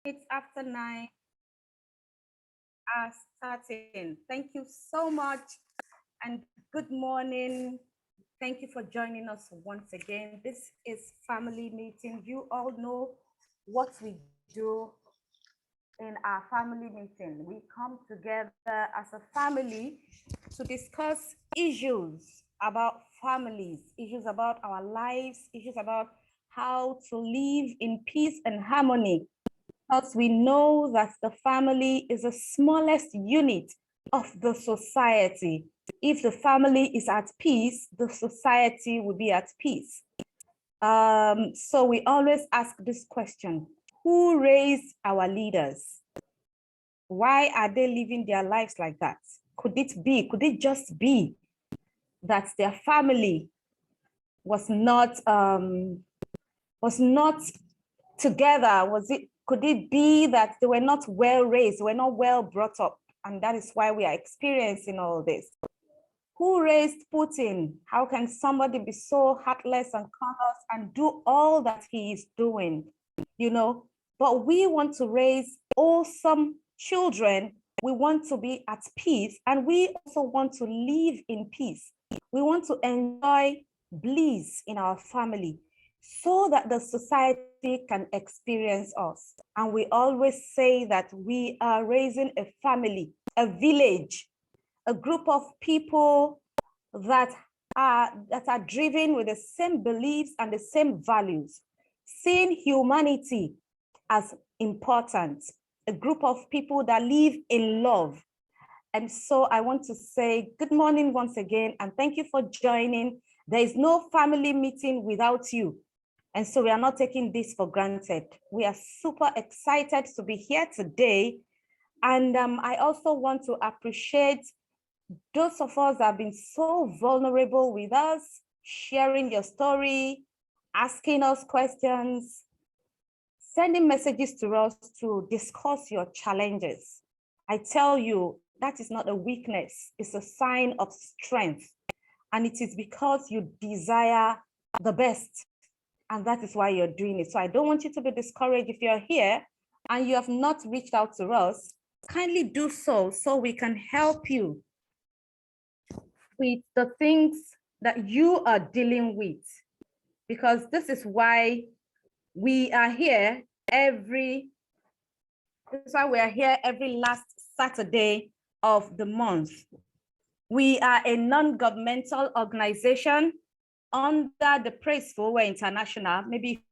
It's after 9 starting. Thank you so much and good morning. Thank you for joining us once again. This is family meeting. You all know what we do in our family meeting. We come together as a family to discuss issues about families, issues about our lives, issues about how to live in peace and harmony, because we know that the family is the smallest unit of the society. If the family is at peace, the society will be at peace. So we always ask this question: who raised our leaders? Why are they living their lives like that? Could it just be that their family was not together? Could it be that they were not well raised, were not well brought up, and that is why we are experiencing all this? Who raised Putin? How can somebody be so heartless and callous and do all that he is doing? But we want to raise awesome children. We want to be at peace, and we also want to live in peace. We want to enjoy bliss in our family so that the society can experience us. And we always say that we are raising a family, a village, a group of people that are driven with the same beliefs and the same values, seeing humanity as important, a group of people that live in love. And so I want to say good morning once again, and thank you for joining. There is no family meeting without you. And so we are not taking this for granted. We are super excited to be here today. And I also want to appreciate those of us that have been so vulnerable with us, sharing your story, asking us questions, sending messages to us to discuss your challenges. I tell you, that is not a weakness, it's a sign of strength. And it is because you desire the best. And that is why you're doing it. So I don't want you to be discouraged. If you're here and you have not reached out to us, kindly do so we can help you with the things that you are dealing with. Because this is why we are here every last Saturday of the month. We are a non-governmental organization under the Praiseful Way International. Maybe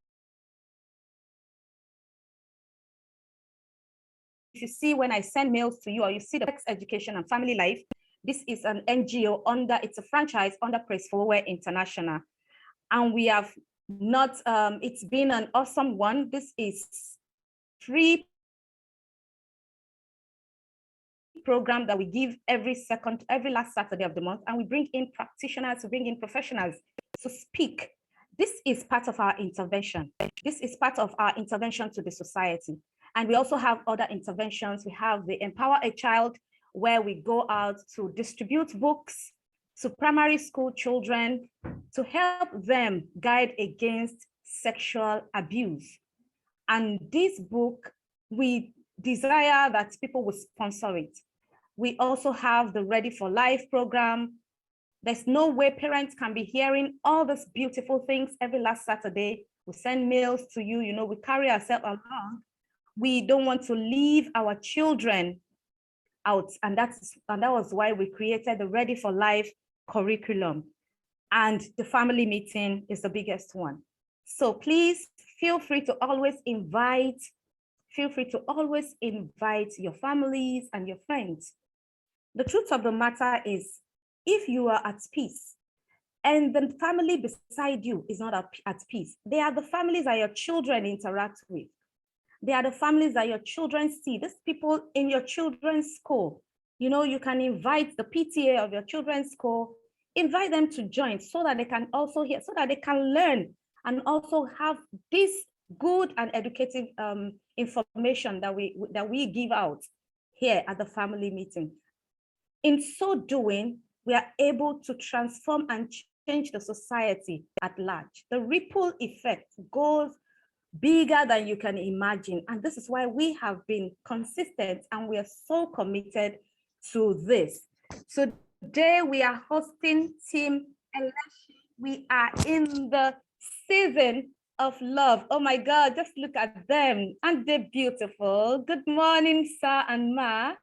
if you see when I send mails to you, or you see the sex education and family life, this is an NGO it's a franchise under Praiseful Way International. And we have not, it's been an awesome one. This is free program that we give every last Saturday of the month, and we bring in practitioners, we bring in professionals to speak. This is part of our intervention. This is part of our intervention to the society. And we also have other interventions. We have the Empower a Child, where we go out to distribute books to primary school children to help them guide against sexual abuse. And this book, we desire that people will sponsor it. We also have the Ready for Life program. There's no way parents can be hearing all these beautiful things every last Saturday. We send mails to you, we carry ourselves along. We don't want to leave our children out. And that was why we created the Ready for Life curriculum. And the family meeting is the biggest one. So please feel free to always invite your families and your friends. The truth of the matter is, if you are at peace and the family beside you is not at peace, they are the families that your children interact with. They are the families that your children see. These people in your children's school, you can invite the PTA of your children's school, invite them to join so that they can also hear, so that they can learn and also have this good and educative information that we give out here at the family meeting. In so doing, we are able to transform and change the society at large. The ripple effect goes bigger than you can imagine. And this is why we have been consistent and we are so committed to this. Today we are hosting Team Elesin. We are in the season of love. Oh my God, just look at them. Aren't they beautiful? Good morning, Sir and Ma.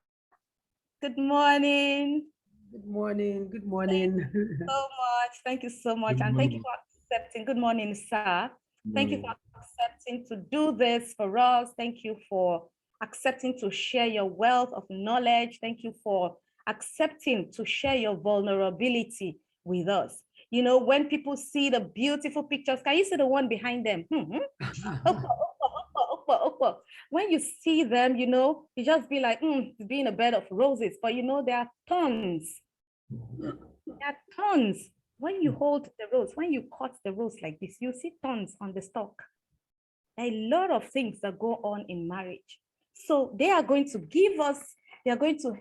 Good morning. Good morning. Good morning. Thank you so much. Thank you so much. And thank you for accepting. Good morning, sir. Thank you for accepting to do this for us. Thank you for accepting to share your wealth of knowledge. Thank you for accepting to share your vulnerability with us. You know, when people see the beautiful pictures, can you see the one behind them? When you see them, you know, you just be like, it's being a bed of roses. But you know, there are tons. There are tons. When you hold the rose, when you cut the rose like this, you see tons on the stalk. A lot of things that go on in marriage. So they are going to give us, they are going to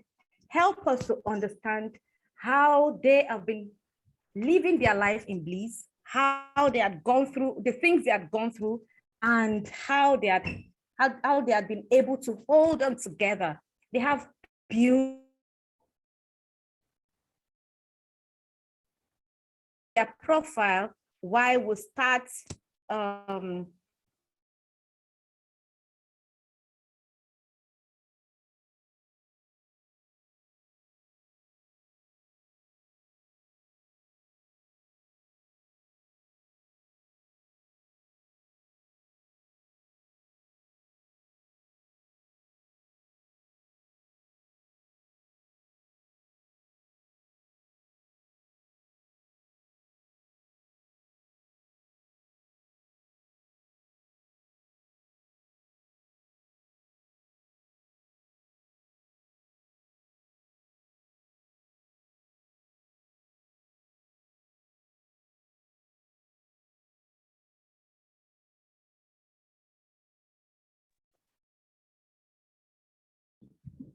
help us to understand how they have been living their life in bliss, how they had gone through the things they had gone through, and how they had been able to hold on together. They have beauty. Their profile while we start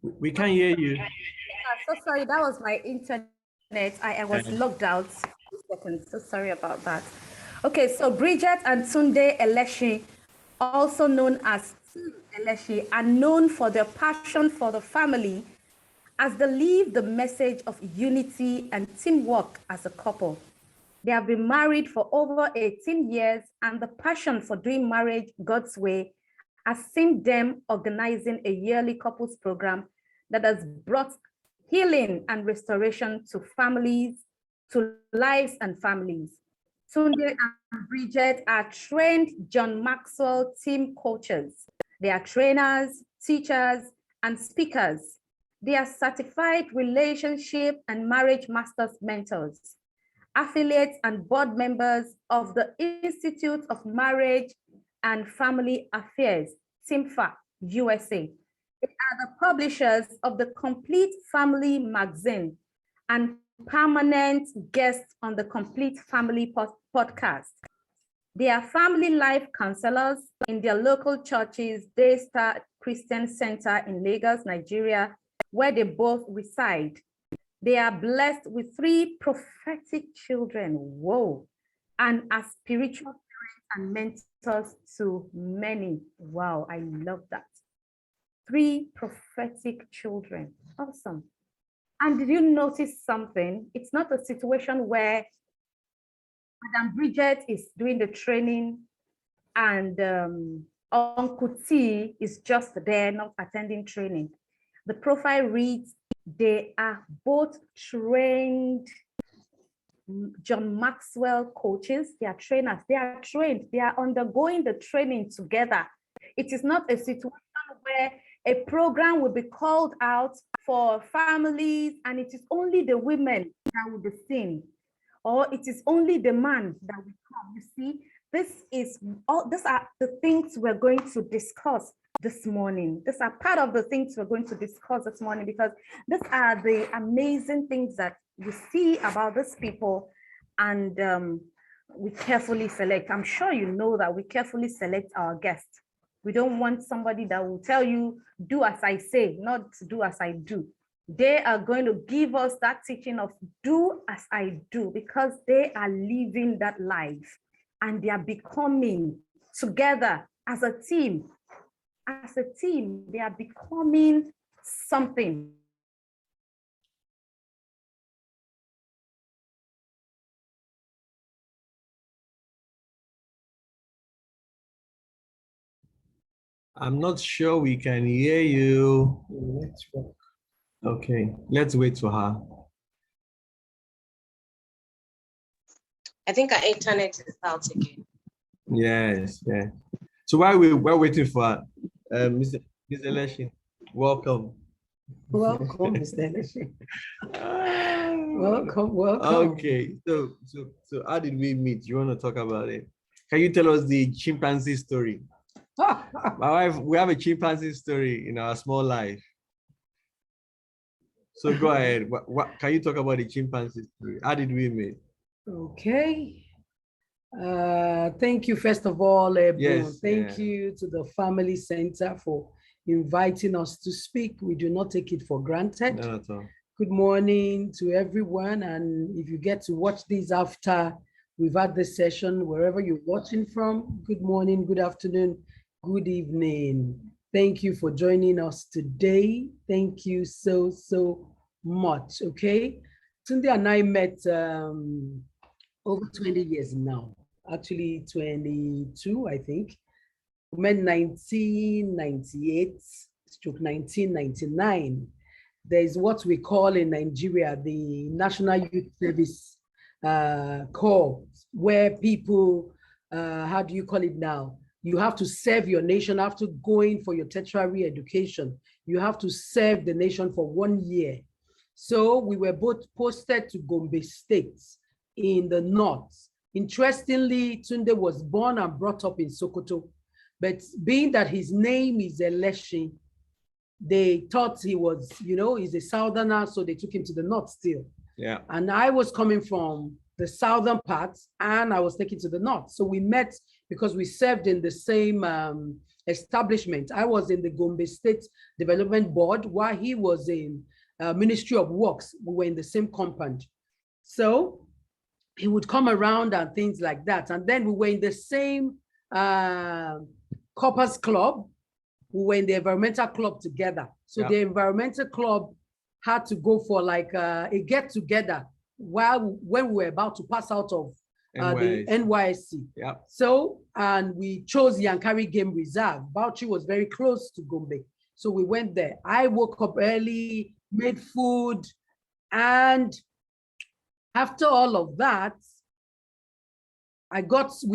We can hear you. so sorry, that was my internet. I was logged out. So sorry about that. Okay, so Bridget and Tunde Elesin, also known as Elesin, are known for their passion for the family as they live the message of unity and teamwork as a couple. They have been married for over 18 years, and the passion for doing marriage God's way has seen them organizing a yearly couples program that has brought healing and restoration to families, to lives and families. Tunde and Bridget are trained John Maxwell team coaches. They are trainers, teachers, and speakers. They are certified relationship and marriage masters mentors, affiliates and board members of the Institute of Marriage and Family Affairs, TIMFA, USA. They are the publishers of the Complete Family magazine and permanent guests on the Complete Family podcast. They are family life counselors in their local churches, Daystar Christian Center in Lagos, Nigeria, where they both reside. They are blessed with 3 prophetic children, whoa, and are spiritual parents and mentors to many. Wow, I love that. 3 prophetic children, awesome. And did you notice something? It's not a situation where Madam Bridget is doing the training and Uncle T is just there, not attending training. The profile reads, they are both trained John Maxwell coaches. They are trainers. They are trained. They are undergoing the training together. It is not a situation where a program will be called out for families and it is only the women that will be seen, or it is only the man that will come. You see, these are the things we're going to discuss this morning. These are part of the things we're going to discuss this morning, because these are the amazing things that we see about these people, and we carefully select. I'm sure you know that we carefully select our guests. We don't want somebody that will tell you, do as I say, not do as I do. They are going to give us that teaching of do as I do, because they are living that life and they are becoming together as a team, they are becoming something. I'm not sure we can hear you. Okay, let's wait for her. I think our internet is out again. Yes, yeah. So while we're waiting for her, Mr. Elesin, welcome. Welcome, Mr. Elesin. Welcome. Okay, so how did we meet? You want to talk about it? Can you tell us the chimpanzee story? My wife, we have a chimpanzee story in our small life. So go ahead. What can you talk about the chimpanzee story? How did we meet? Okay. Thank you, first of all, Ebon. Yes, Thank you to the Family Center for inviting us to speak. We do not take it for granted. Not at all. Good morning to everyone. And if you get to watch this after we've had this session, wherever you're watching from, good morning, good afternoon, good evening. Thank you for joining us today. Thank you so much. Okay. Tunde and I met over 20 years now, actually 22, I think. We met 1998-1999. There's what we call in Nigeria the National Youth Service Corps, where people, how do you call it now? You have to serve your nation after going for your tertiary education. You have to serve the nation for 1 year. So we were both posted to Gombe State in the north. Interestingly, Tunde was born and brought up in Sokoto, but being that his name is Elesin, they thought he was, he's a southerner, so they took him to the north still. Yeah. And I was coming from the southern parts and I was taken to the north. So we met because we served in the same establishment. I was in the Gombe State Development Board while he was in Ministry of Works. We were in the same compound. So he would come around and things like that. And then we were in the same Corpus Club. We were in the environmental club together. So the environmental club had to go for like a get together when we were about to pass out of the NYSC. Yeah. So, and we chose Yankari Game Reserve. Bauchi was very close to Gombe. So we went there. I woke up early, made food, and after all of that, we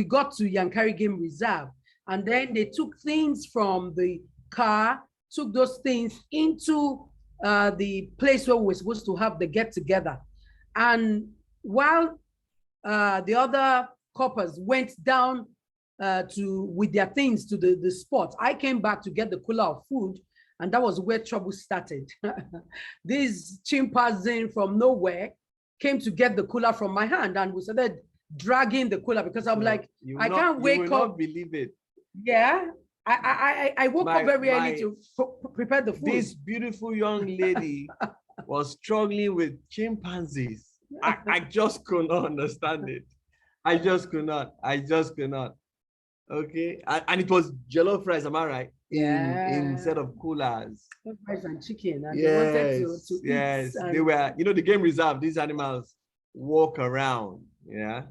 got to Yankari Game Reserve, and then they took things from the car, took those things into the place where we were supposed to have the get together. And while the other coppers went down with their things to the spot, I came back to get the cooler of food, and that was where trouble started. This chimpanzee from nowhere came to get the cooler from my hand, and we started dragging the cooler because I'm like, I can't wake up. You will not believe it. Yeah, I woke up very early to prepare the food. This beautiful young lady was struggling with chimpanzees. I just could not understand it. I just could not. Okay, and it was jollof rice, am I right? Instead of coolers. Rice and chicken. And yes, they wanted to yes. eat, They were, the game reserve, these animals walk around. Yeah.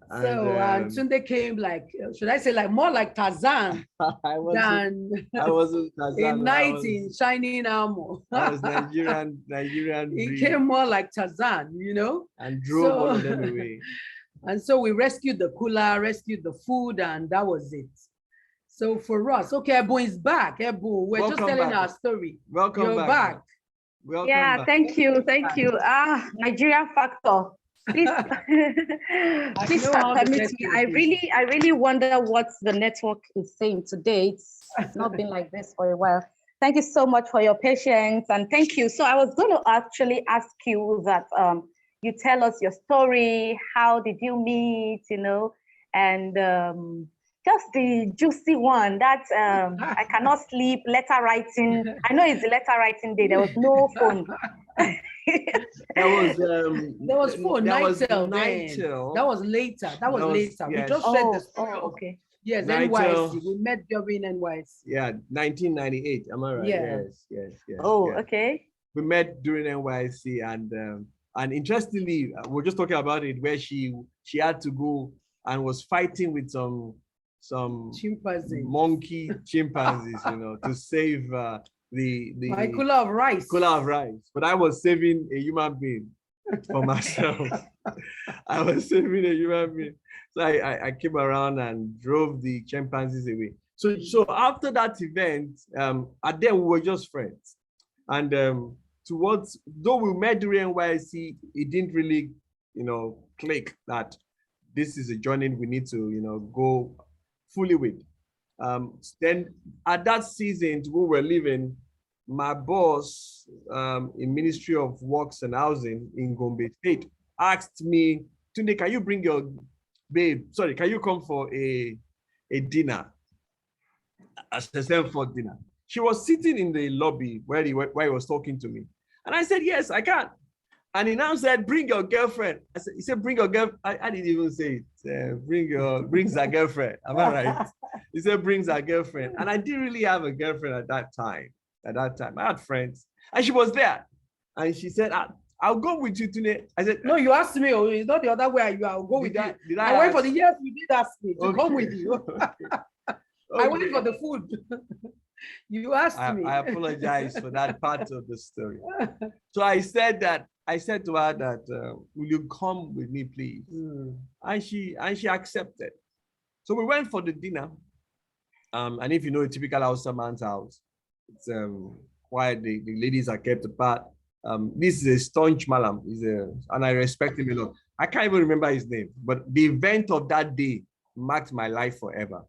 And Tunde came like, should I say, like more like Tarzan I wasn't Tarzan. a knight in shining armor. I was Nigerian. He came more like Tarzan, and drove all of them away. And so we rescued the cooler, rescued the food, and that was it. So for us, okay, Ebu is back. Ebu, we're just telling our story. Welcome You're back. Welcome back. Thank you. Nigeria factor. Please permit me. I really wonder what the network is saying today. It's not been like this for a while. Thank you so much for your patience, and thank you. So I was going to actually ask you that you tell us your story. How did you meet? And just the juicy one that I cannot sleep. Letter writing. I know it's the letter writing day. There was no phone. There was phone. Nightel. That was later. Yes. We just said the story. Okay. Yes, Nitel. NYC. We met during NYC. Yeah, 1998. Am I right? Yeah. Yes. Oh, yes. okay. We met during NYC, and interestingly, we're just talking about it where she had to go and was fighting with some Chimpanzee. monkey chimpanzees, to save the My cooler of rice. But I was saving a human being for myself. I was saving a human being. So I came around and drove the chimpanzees away. So after that event, and then we were just friends. And though we met during NYC, it didn't really, click that this is a journey we need to, go fully with. Then at that season, we were living, my boss in Ministry of Works and Housing in Gombe State asked me, Tunde, can you bring your babe? Sorry, can you come for a dinner? A Stanford dinner. She was sitting in the lobby where he was talking to me. And I said, yes, I can. And he now said, bring your girlfriend. He said, bring your girlfriend. I didn't even say it. Brings a girlfriend. Am I right? He said, brings a girlfriend. And I didn't really have a girlfriend at that time. I had friends. And she was there. And she said, I'll go with you today. I said, no, you asked me. Oh, it's not the other way. I'll go with you. I went for the years you did ask me to come with you. I went for the food. You asked me. I apologize for that part of the story. So I said to her that, will you come with me, please? And she accepted. So we went for the dinner. And if you know a typical Hausa man's house, it's quiet. The ladies are kept apart. This is a staunch malam, and I respect him a lot. I can't even remember his name, but the event of that day marked my life forever.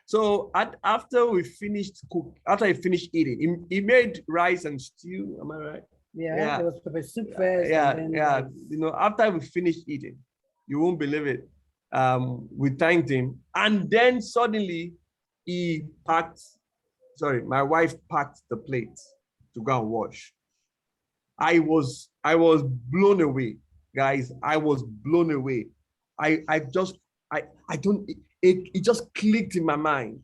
So after I finished eating, he made rice and stew. Am I right? Yeah. There was pepper soup first. Yeah. After we finished eating, you won't believe it. We thanked him, and then suddenly my wife packed the plates to go and wash. I was blown away, guys. I was blown away. It just clicked in my mind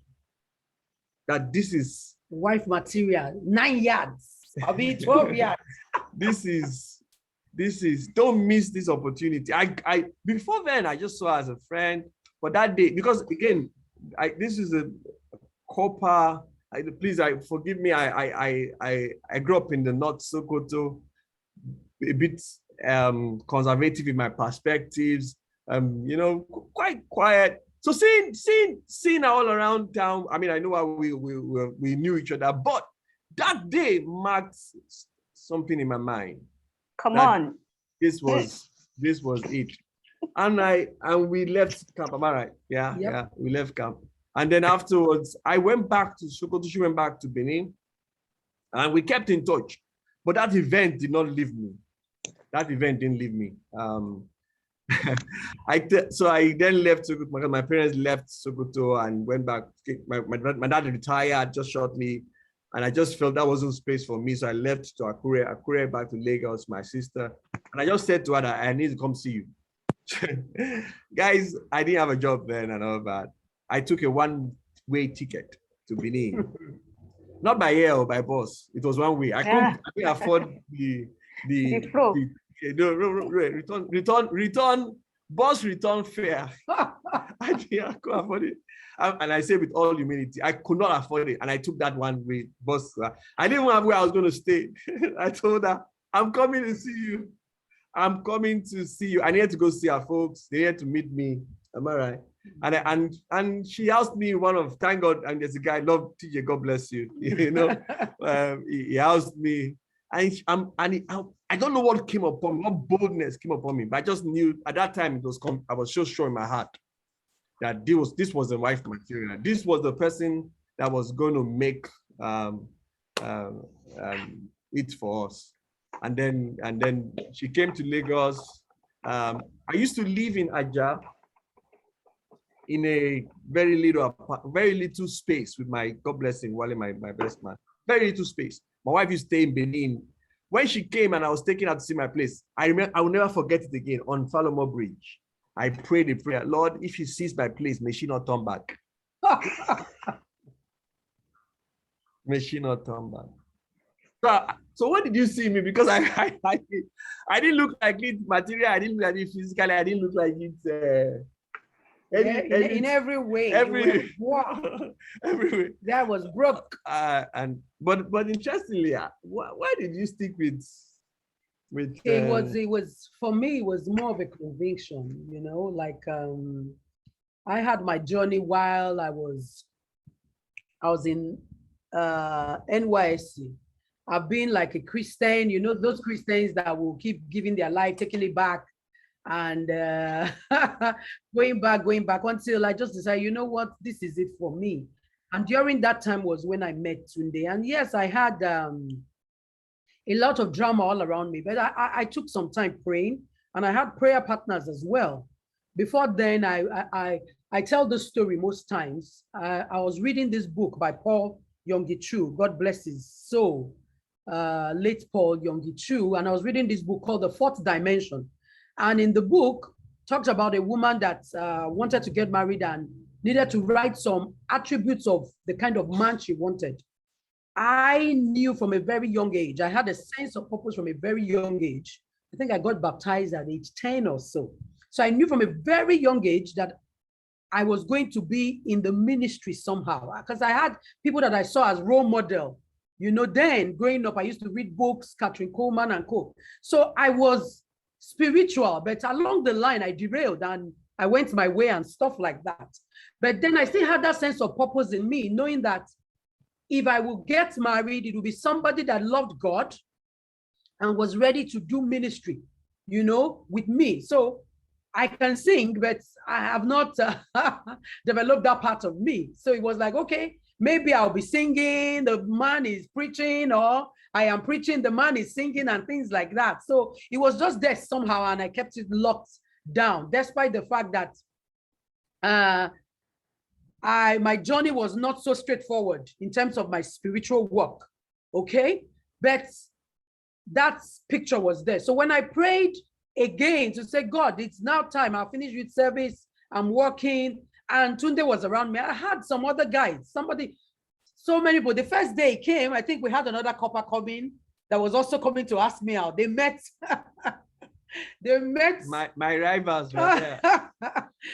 that this is wife material, 9 yards. I'll be 12 yards. This is don't miss this opportunity. I before then I just saw her as a friend, but that day, because again, this is a copper. Please, forgive me. I grew up in the North Sokoto, a bit conservative in my perspectives. Quite quiet. So seeing her all around town. I mean, I know how we knew each other, but that day marked something in my mind. Come on. This was it. And we left camp. Am I right? Yeah, Yep. Yeah. We left camp. And then afterwards, I went back to Sokoto. She went back to Benin. And we kept in touch. But that event did not leave me. That event didn't leave me. So I then left Sokoto because my parents left Sokoto and went back. My dad retired just shortly. And I just felt that wasn't space for me. So I left to Akure back to Lagos, my sister. And I just said to her that I need to come see you. Guys, I didn't have a job then and all that. I took a one-way ticket to Benin. Not by air or by bus. It was one way. I couldn't afford the bus return fare. I couldn't afford it. And I say with all humility, I could not afford it. And I took that one-way bus. I didn't have where I was going to stay. I told her, I'm coming to see you. I'm coming to see you. I needed to go see her folks. They had to meet me. Am I right? And she asked me thank God, and there's a guy, love TJ, God bless you. He asked me, and I don't know what came upon me, what boldness came upon me, but I just knew at that time I was so sure in my heart that this was the wife material. This was the person that was going to make it for us. And then she came to Lagos. I used to live in Aja in a very little space with my, God bless him, Wale, my best man. Very little space. My wife used to stay in Benin. When she came and I was taking her to see my place, I will never forget it again, on Falomo Bridge. I prayed the prayer, Lord, if she sees my place, may she not turn back. May she not turn back. So what did you see me? Because I didn't look like it material. I didn't look like it physically. I didn't look like it in every way. Wow. Every way. That was broke. But interestingly, why did you stick with? It was for me. It was more of a conviction. Like I had my journey while I was in NYSC. I've been like a Christian, those Christians that will keep giving their life, taking it back, and going back until I just decided, you know what, this is it for me. And during that time was when I met Tunde. And yes, I had a lot of drama all around me, but I took some time praying, and I had prayer partners as well. Before then, I tell this story most times. I was reading this book by Paul Yonggi-Chu, God bless his soul, late Paul Yonggi-Chu, and I was reading this book called The Fourth Dimension. And in the book, talks about a woman that wanted to get married and needed to write some attributes of the kind of man she wanted. I knew from a very young age, I had a sense of purpose from a very young age. I think I got baptized at age 10 or so. So I knew from a very young age that I was going to be in the ministry somehow, because I had people that I saw as role model. Then growing up, I used to read books, Catherine Coleman and co. So I was spiritual, but along the line, I derailed and I went my way and stuff like that. But then I still had that sense of purpose in me, knowing that if I will get married, it will be somebody that loved God and was ready to do ministry, with me. So I can sing, but I have not developed that part of me. So it was like, okay, maybe I'll be singing, the man is preaching, or I am preaching, the man is singing, and things like that. So it was just there somehow, and I kept it locked down, despite the fact that my journey was not so straightforward in terms of my spiritual work, okay? But that picture was there. So when I prayed again to say, God, it's now time, I'll finish with service, I'm working, and Tunde was around me. I had some other guys, so many people. The first day he came, I think we had another couple coming that was also coming to ask me out. They met. They met. My rivals right there.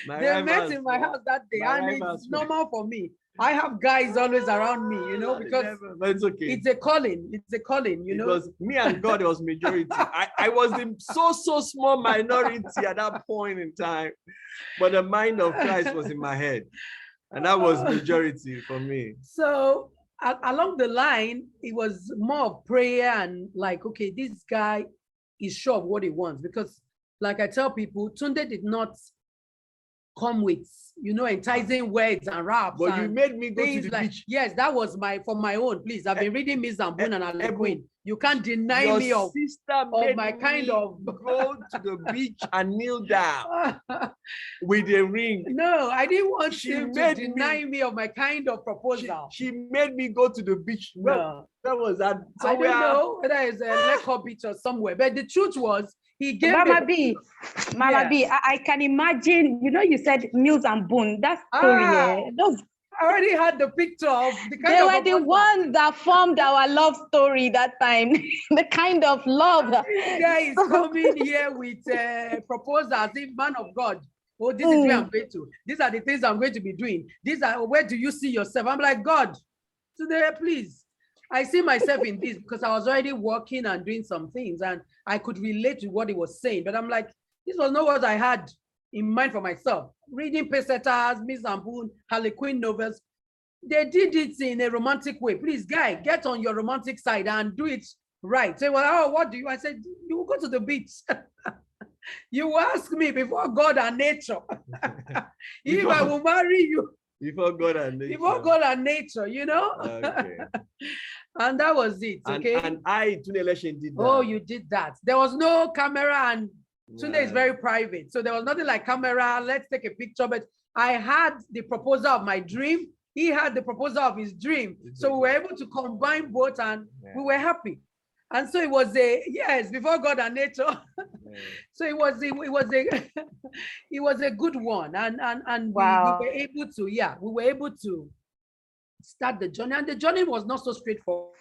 They met in my house that day, and it's normal for me. I have guys always around me, because but it's okay. It's a calling. It's a calling, Because me and God was majority. I was in so small minority at that point in time, but the mind of Christ was in my head, and that was majority for me. So along the line, it was more of prayer and like, okay, this guy is sure of what he wants, because like I tell people, Tunde did not come with, enticing words and raps. But you made me go to the beach. Yes, that was for my own. Please, I've been reading Miss Zambun and Elesin. You can't deny me of my kind of go to the beach and kneel down with a ring. No, I didn't want you to deny me of my kind of proposal. She made me go to the beach. No. That was that. I don't know whether it's a Leko beach or somewhere, but the truth was, he gave Mama B, I can imagine, you said Mills and Boone, that story, those I already had the picture of the kind they of were the ones that formed our love story that time. The kind of love. This guy is coming here with proposals, in man of God. Oh, this is where I'm going to. These are the things I'm going to be doing. These are, where do you see yourself? I'm like, God, today, please. I see myself in this because I was already working and doing some things and I could relate to what he was saying. But I'm like, this was not what I had in mind for myself. Reading pesetas, Miss Zambun, Harlequin novels. They did it in a romantic way. Please, guy, get on your romantic side and do it right. Say, well, oh, what do you? I said, you will go to the beach. You will ask me before God and nature. If I will marry you. Before God and nature. Before God and nature, you know? Okay. And that was it, okay? And I, Tunde Elesin, did that. Oh, you did that. There was no camera and Tunde is very private. So there was nothing like camera, let's take a picture. But I had the proposal of my dream. He had the proposal of his dream. So we were able to combine both and we were happy. And so it was yes, before God and nature. So it was it was a good one, and Wow. we were able to, yeah, we were able to start the journey, and the journey was not so straightforward.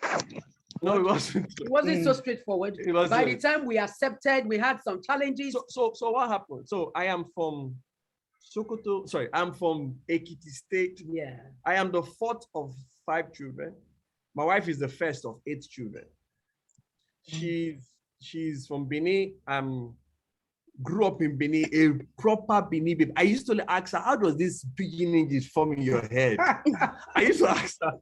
No, it wasn't. It wasn't so straightforward. It wasn't. By the time we accepted, we had some challenges. So what happened? So I am from Sokoto. Sorry, I'm from Ekiti State. Yeah. I am the fourth of 5 children. My wife is the first of 8 children. She's from Benin. Grew up in Benin, a proper Benin babe. I used to ask her, how does this pidgin English form in your head? I used to ask her.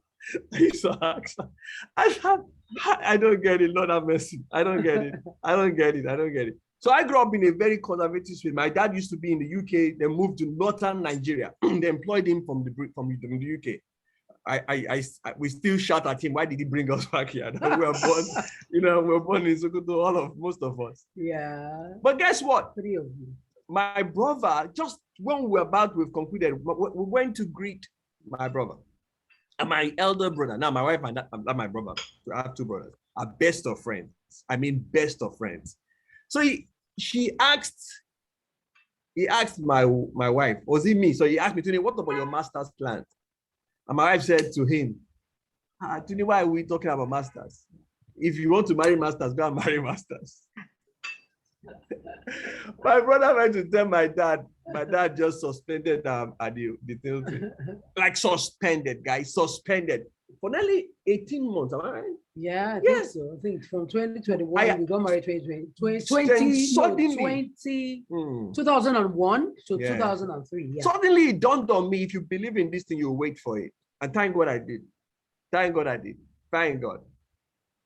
I said, I don't get it, Lord have mercy. I don't get it. So I grew up in a very conservative space. My dad used to be in the UK, then moved to northern Nigeria. They employed him from the UK. We still shout at him, why did he bring us back here? We were born, we were born in Sokoto, most of us. Yeah. But guess what? 3 of you. My brother, just when we've concluded, we went to greet my brother and my elder brother. Now, my wife and my brother, I have 2 brothers, are best of friends. I mean, best of friends. So he asked my wife, was it me? So he asked me, Tuni, what about your master's plans? And my wife said to him, Tuni, why are we talking about masters? If you want to marry masters, go and marry masters. My brother went to tell my dad. My dad just suspended at the thing. Like suspended, guys, suspended. For nearly 18 months, am I right? Yeah, I think so. I think from 2021, we got married 2001 to 2003. Yeah. Suddenly it dawned on me, if you believe in this thing, you wait for it. And thank God I did. Thank God.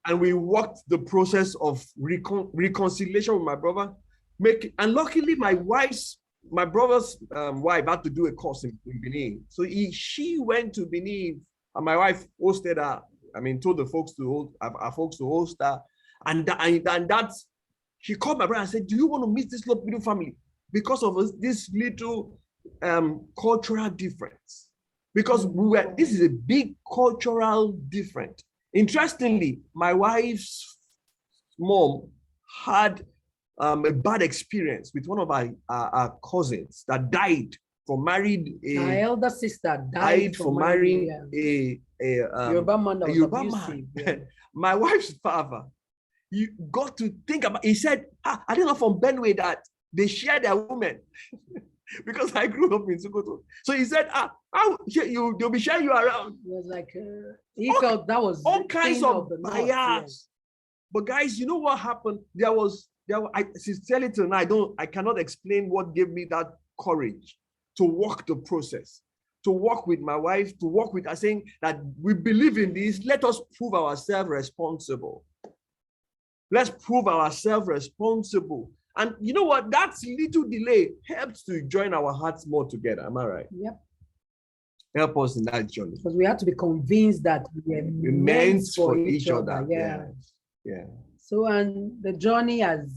And we walked the process of reconciliation with my brother. And luckily, my brother's wife had to do a course in Benin. So she went to Benin, and my wife hosted her. Told the folks to host her. And that's, she called my brother and said, do you want to meet this little family? Because of this little cultural difference. Because this is a big cultural difference. Interestingly, my wife's mom had a bad experience with one of our cousins that died for married. My elder sister died for marrying a Yoruba man that was abusive. Yeah. My wife's father, you got to think about. He said, I didn't know from Benway that they share their women. Because I grew up in Sokoto. So he said, they'll be sharing you around. It was like, he felt that was all kinds of bias. Yeah. But guys, you know what happened? Sincerely till now, I cannot explain what gave me that courage to walk the process, to walk with my wife, to walk with her, saying that we believe in this. Let us prove ourselves responsible. Let's prove ourselves responsible. And you know what? That little delay helped to join our hearts more together. Am I right? Yep. Help us in that journey. Because we had to be convinced that we were meant for each other. Yeah. So, and the journey has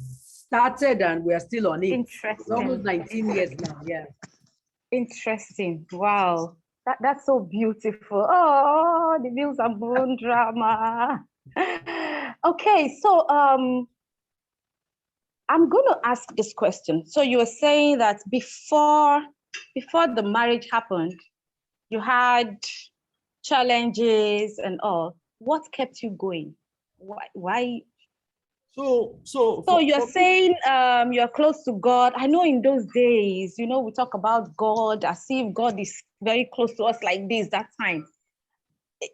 started and we are still on it. Interesting. It's almost 19 years now. Yeah. Interesting. Wow. That's so beautiful. Oh, the Bills and Bone drama. Okay, so I'm going to ask this question. So you were saying that before the marriage happened, you had challenges and all. What kept you going? Why? So you're saying you're close to God. I know in those days, we talk about God as if God is very close to us like this, that time.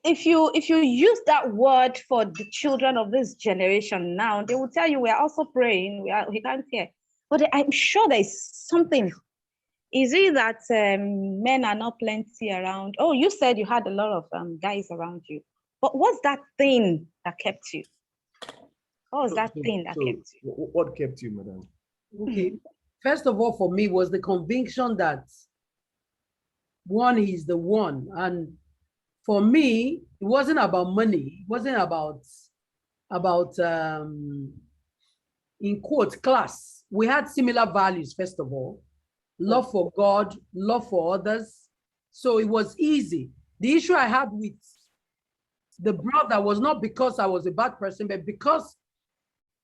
If you use that word for the children of this generation now, they will tell you we are also praying, we can't hear. But I'm sure there's something. Is it that men are not plenty around? Oh, you said you had a lot of guys around you. But what's that thing that kept you? What was that thing that kept you? What kept you, madam? Okay. First of all, for me was the conviction that one is the one. And for me, it wasn't about money. It wasn't about in quote, class. We had similar values, first of all. Love for God, love for others. So it was easy. The issue I had with the brother was not because I was a bad person, but because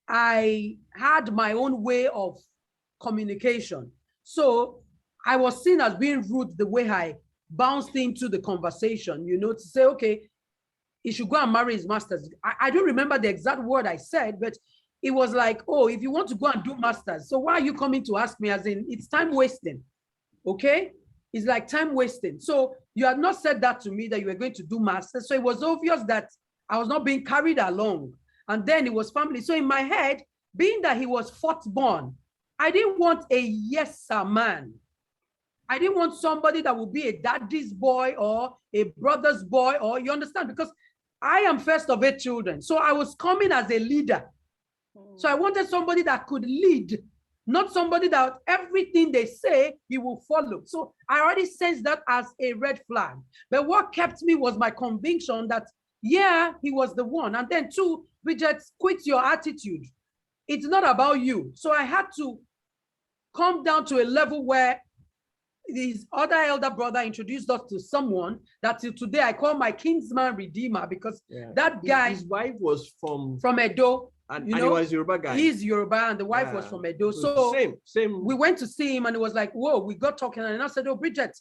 I had my own way of communication. So I was seen as being rude the way I bounced into the conversation, you know, to say, okay, he should go and marry his masters. I don't remember the exact word I said, but it was like, oh, if you want to go and do masters, so why are you coming to ask me? As in, it's time wasting, okay? It's like time wasting. So you had not said that to me, that you were going to do masters. So it was obvious that I was not being carried along. And then it was family. So in my head, being that he was fourth born, I didn't want a yes sir man. I didn't want somebody that would be a daddy's boy or a brother's boy, or you understand, because I am first of 8 children. So I was coming as a leader. So I wanted somebody that could lead, not somebody that everything they say, he will follow. So I already sensed that as a red flag. But what kept me was my conviction that, yeah, he was the one. And then 2, Bridget, quit your attitude. It's not about you. So I had to come down to a level where his other elder brother introduced us to someone that till today I call my kinsman redeemer, because that guy, his wife was from Edo, and you he know, was Yoruba guy. he's Yoruba and the wife was from Edo. So same. we went to see him and it was like, whoa, we got talking, and I said, oh, Bridget,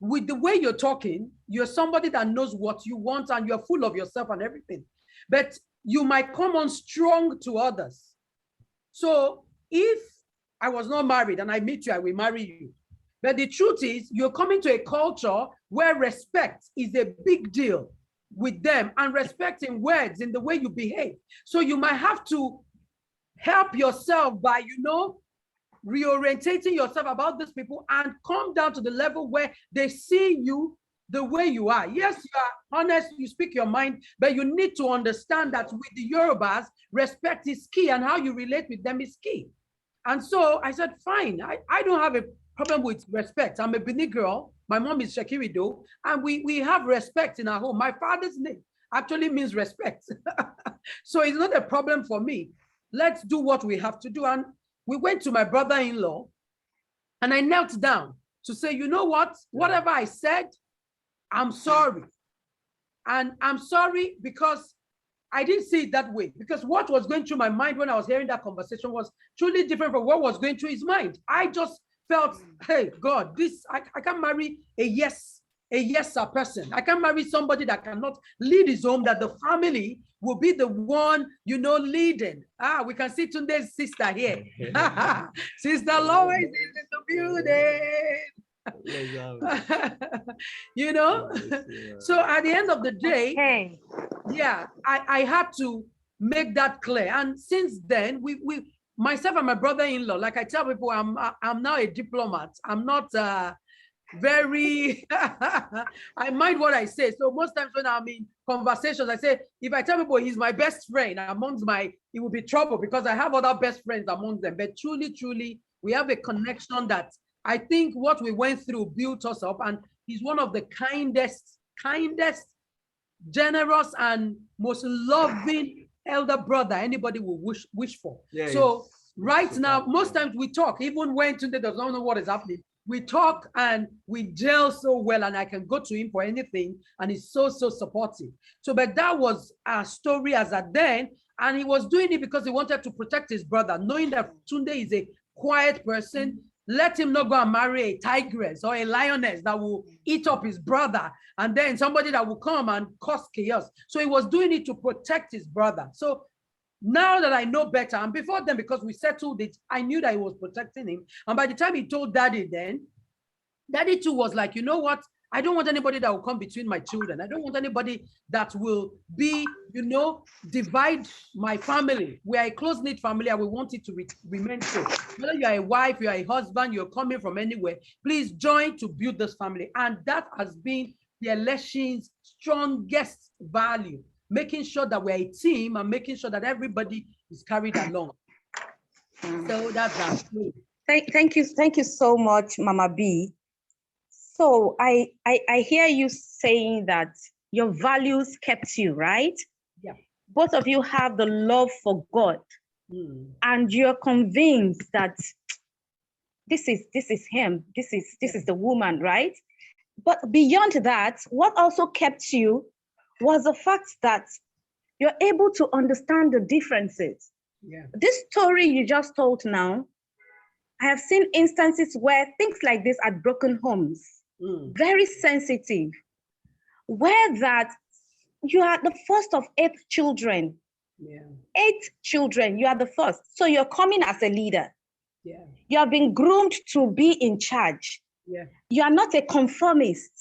with the way you're talking, you're somebody that knows what you want and you're full of yourself and everything, but you might come on strong to others. So if I was not married and I meet you, I will marry you. But the truth is, you're coming to a culture where respect is a big deal with them, and respect in words, in the way you behave. So you might have to help yourself by, you know, reorientating yourself about these people and come down to the level where they see you the way you are. Yes, you are honest, you speak your mind, but you need to understand that with the Yorubas, respect is key, and how you relate with them is key. And so I said, fine, I don't have a problem with respect. I'm a Benin girl. My mom is Shakirido, and we have respect in our home. My father's name actually means respect. So it's not a problem for me. Let's do what we have to do. And we went to my brother-in-law, and I knelt down to say, you know what? Whatever I said, I'm sorry. And I'm sorry because I didn't see it that way, because what was going through my mind when I was hearing that conversation was truly different from what was going through his mind. I just felt, hey, God, I can't marry a yes sir person. I can't marry somebody that cannot lead his home, that the family will be the one, you know, leading. We can see Tunde's sister here. Sister Lois is in the building. You know, so at the end of the day, I had to make that clear. And since then, we myself and my brother-in-law, like I tell people, I'm now a diplomat. I'm not very I mind what I say. So most times when I'm in conversations, I say, if I tell people he's my best friend amongst it will be trouble, because I have other best friends among them. But truly, we have a connection that I think what we went through built us up, and he's one of the kindest, generous, and most loving elder brother anybody will wish for. So right now, most times we talk, even when Tunde does not know what is happening, we talk and we gel so well, and I can go to him for anything, and he's so supportive. So, but that was our story as at then, and he was doing it because he wanted to protect his brother, knowing that Tunde is a quiet person. Let him not go and marry a tigress or a lioness that will eat up his brother, and then somebody that will come and cause chaos. So he was doing it to protect his brother. So now that I know better, and before then, because we settled it, I knew that he was protecting him. And by the time he told Daddy, then Daddy too was like, you know what? I don't want anybody that will come between my children. I don't want anybody that will be, you know, divide my family. We are a close-knit family, and we want it to remain so. Whether you are a wife, you are a husband, you're coming from anywhere, please join to build this family. And that has been the Elesin's strongest value, making sure that we're a team and making sure that everybody is carried along. So that's that. Thank you so much, Mama B. So I hear you saying that your values kept you, right? Yeah. Both of you have the love for God, and you're convinced that this is him, this is the woman, right? But beyond that, what also kept you was the fact that you're able to understand the differences. Yeah. This story you just told now, I have seen instances where things like this at broken homes, very sensitive, where that you are the first of 8 children. Yeah. 8 children, you are the first. So you're coming as a leader. Yeah. You have been groomed to be in charge. Yeah. You are not a conformist.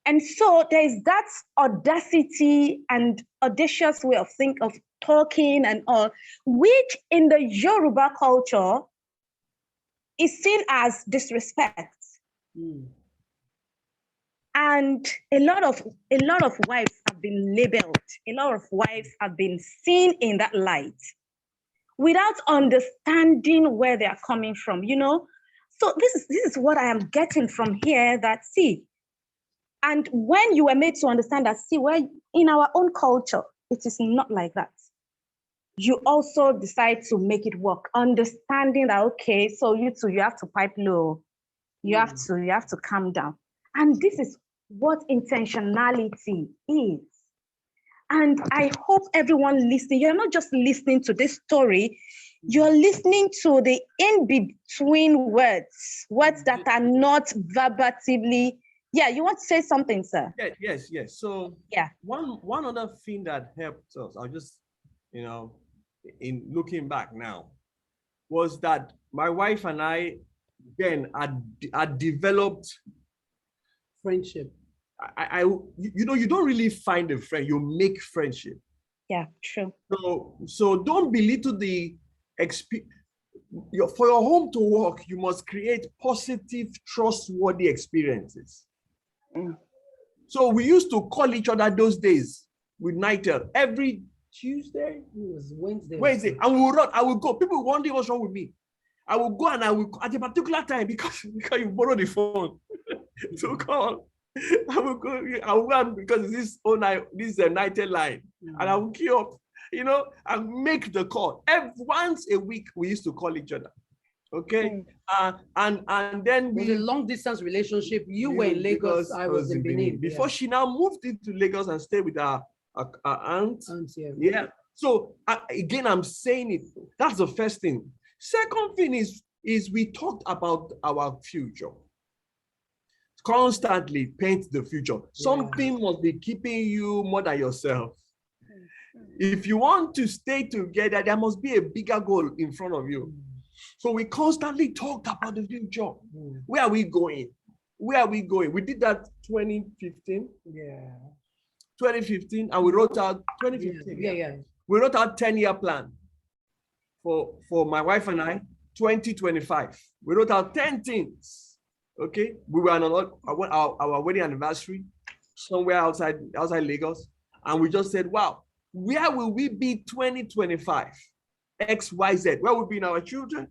And so there is that audacity and audacious way of talking and all, which in the Yoruba culture is seen as disrespect. And a lot of wives have been labeled, a lot of wives have been seen in that light without understanding where they are coming from, you know? So this is what I am getting from here, that see, and when you were made to understand that, see, where in our own culture, it is not like that. You also decide to make it work, understanding that, okay, so you two, you have to pipe low. You have to calm down. And this is what intentionality is. And I hope everyone listening, you're not just listening to this story, you're listening to the in-between words that are not verbatively. Yeah, you want to say something, sir? Yes. So yeah, one other thing that helped us, I'll just, in looking back now, was that my wife and I then had developed friendship. You don't really find a friend, you make friendship. Yeah, true. So don't belittle the experience. For your home to work, you must create positive, trustworthy experiences. So we used to call each other those days with Nitel every Tuesday. It was Wednesday, and we would run. I would go. People wonder what's wrong with me. I will go and I will at a particular time because you borrow the phone to call. I will go because this is a Nitel line, and I will queue up, and make the call. Once a week we used to call each other. Okay. And then we a long distance relationship. You were in Lagos, I was in Benin. Before she now moved into Lagos and stayed with her aunt. Yeah. So again, I'm saying it. That's the first thing. Second thing is we talked about our future. Constantly paint the future. Something must be keeping you more than yourself. If you want to stay together, there must be a bigger goal in front of you. So we constantly talked about the future. Where are we going? Where are we going? We did that 2015. Yeah. 2015, and we wrote out 2015. Yeah. We wrote out 10-year plan for my wife and I, 2025. We wrote out 10 things. Okay, we were on our wedding anniversary somewhere outside Lagos, and we just said, wow, where will we be 2025? X, Y, Z. Where will we be in our children,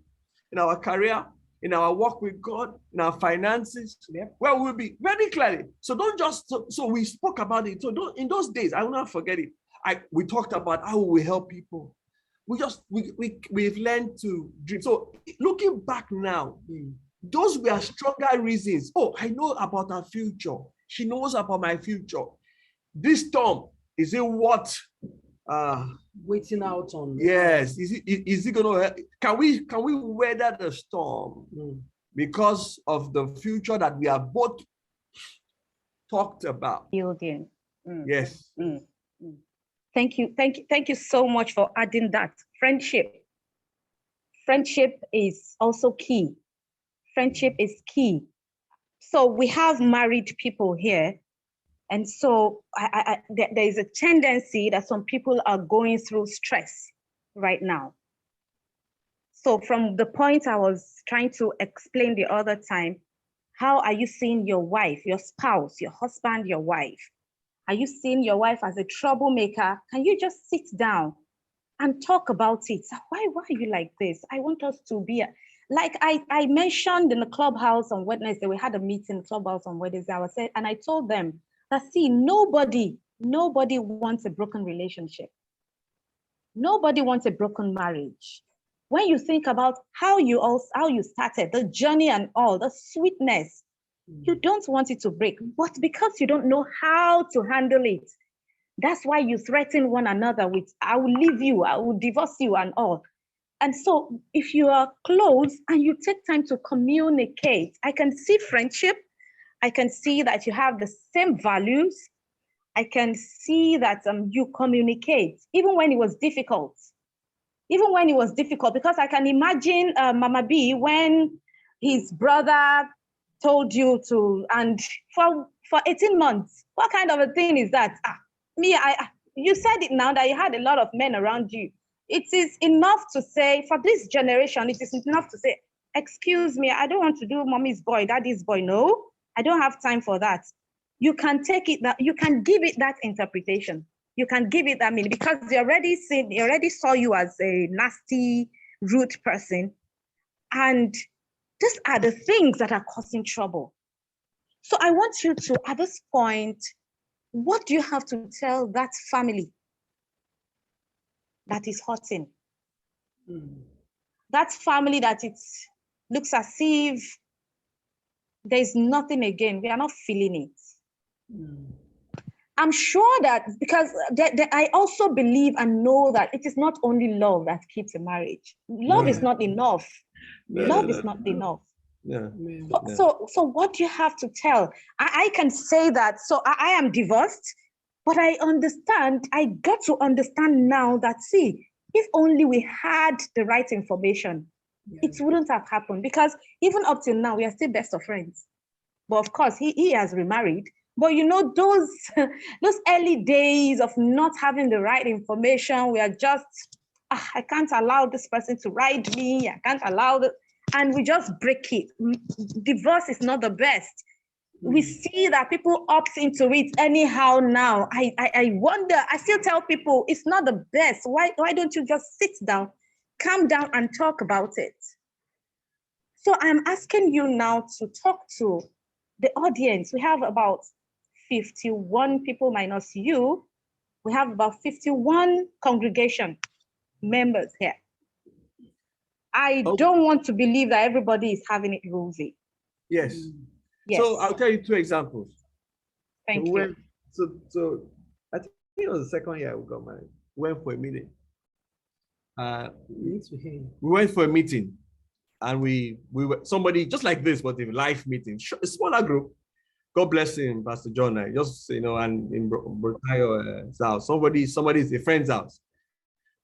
in our career, in our work with God, in our finances? Where will we be? Very clearly. So don't just, so we spoke about it. So in those days, I will not forget it. We talked about how we help people. We've learned to dream. So looking back now, those were stronger reasons. Oh, I know about our future. She knows about my future. This storm, is it what? Waiting out on. Yes. Is it gonna? Can we weather the storm because of the future that we have both talked about? Building. Yes. Thank you so much for adding that. Friendship is also key. Friendship is key. So we have married people here. And so there is a tendency that some people are going through stress right now. So from the point I was trying to explain the other time, how are you seeing your wife, your spouse, your husband, your wife? Are you seeing your wife as a troublemaker? Can you just sit down and talk about it? Why are you like this? I want us to be... Like I mentioned in the clubhouse on Wednesday, we had a meeting in the clubhouse on Wednesday, and I told them that, see, nobody wants a broken relationship. Nobody wants a broken marriage. When you think about how you started, the journey and all, the sweetness, you don't want it to break. But because you don't know how to handle it, That's why you threaten one another with, I will leave you, I will divorce you and all. And so if you are close and you take time to communicate, I can see friendship. I can see that you have the same values. I can see that you communicate, even when it was difficult. Even when it was difficult, because I can imagine Mama B, when his brother told you to, and for 18 months, what kind of a thing is that? You said it now that you had a lot of men around you. It is enough to say, for this generation, it is enough to say, excuse me, I don't want to do mommy's boy, daddy's boy. No, I don't have time for that. You can take it that, you can give it that interpretation. You can give it that meaning, because they already saw you as a nasty, rude person. And these are the things that are causing trouble. So I want you to, at this point, what do you have to tell that family that is hurting? That family that it looks as if there's nothing again. We are not feeling it. I'm sure that, because I also believe and know that it is not only love that keeps a marriage. Love is not enough. Love is not enough. Yeah. So what do you have to tell? I can say that, so I am divorced, but I understand, I get to understand now that, see, if only we had the right information, it wouldn't have happened, because even up till now, we are still best of friends. But of course, he has remarried. But you know, those early days of not having the right information, we are just, I can't allow this person to ride me, I can't allow this, and we just break it. Divorce is not the best. We see that people opt into it anyhow now. I wonder, I still tell people it's not the best. Why don't you just sit down, calm down and talk about it? So I'm asking you now to talk to the audience. We have about 51 people minus you. We have about 51 congregation members here. I don't want to believe that everybody is having it rosy. Yes. Yes. So I'll tell you two examples. Thank you. So I think it was the second year we got married. We went for a meeting. We went for a meeting, and we were somebody just like this, but a live meeting, a smaller group. God bless him, Pastor John. I just, and in Brotayo's house, somebody's a friend's house.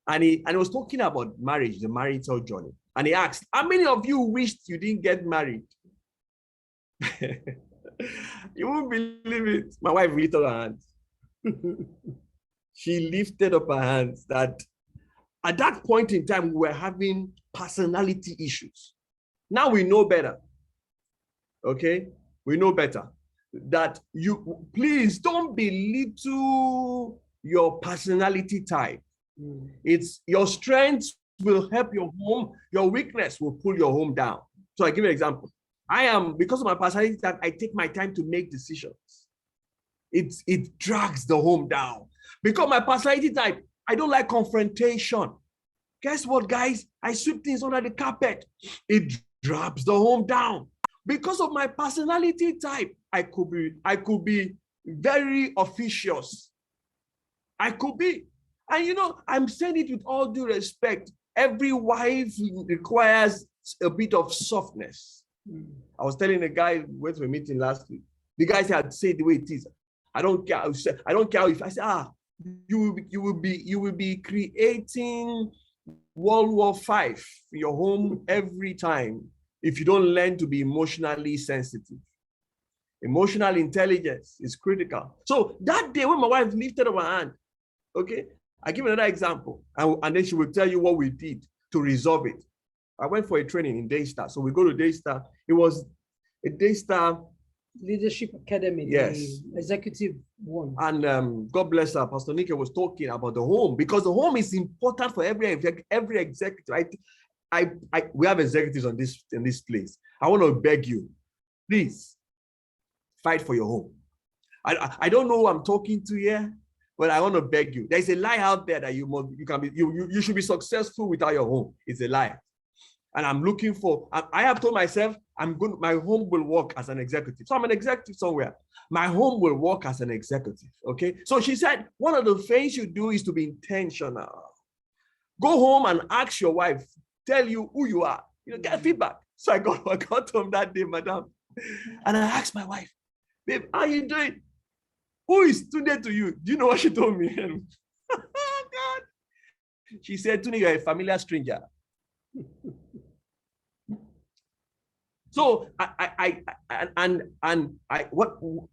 And he was talking about marriage, the marital journey. And he asked, how many of you wished you didn't get married? You won't believe it. My wife lifted her hands. She lifted up her hands that at that point in time, we were having personality issues. Now we know better. Okay? We know better. That you, please don't belittle your personality type. It's your strengths will help your home, your weakness will pull your home down. So I give you an example. Because of my personality type, I take my time to make decisions. It drags the home down. Because my personality type, I don't like confrontation. Guess what, guys? I sweep things under the carpet. It drags the home down. Because of my personality type, I could be very officious. I could be. And I'm saying it with all due respect. Every wife requires a bit of softness. I was telling a guy who went to a meeting last week. The guy said, I'd say it the way it is. I don't care. I don't care if I say, you will be creating World War V in your home every time if you don't learn to be emotionally sensitive. Emotional intelligence is critical. So that day when my wife lifted up her hand, okay, I give another example, and then she will tell you what we did to resolve it. I went for a training in Daystar. So we go to Daystar. It was a Daystar Leadership Academy, yes, the executive one. And God bless her, Pastor Nika was talking about the home, because the home is important for every executive. We have executives in this place. I want to beg you, please fight for your home. I don't know who I'm talking to here, but I want to beg you. There's a lie out there that you should be successful without your home. It's a lie. and I'm looking for, I have told myself, my home will work as an executive. So I'm an executive somewhere. My home will work as an executive, okay? So she said, one of the things you do is to be intentional. Go home and ask your wife, tell you who you are, get feedback. So I got home that day, madam, and I asked my wife, babe, how are you doing? Who is Tunde to you? Do you know what she told me? Oh, God. She said, Tunde, you're a familiar stranger. So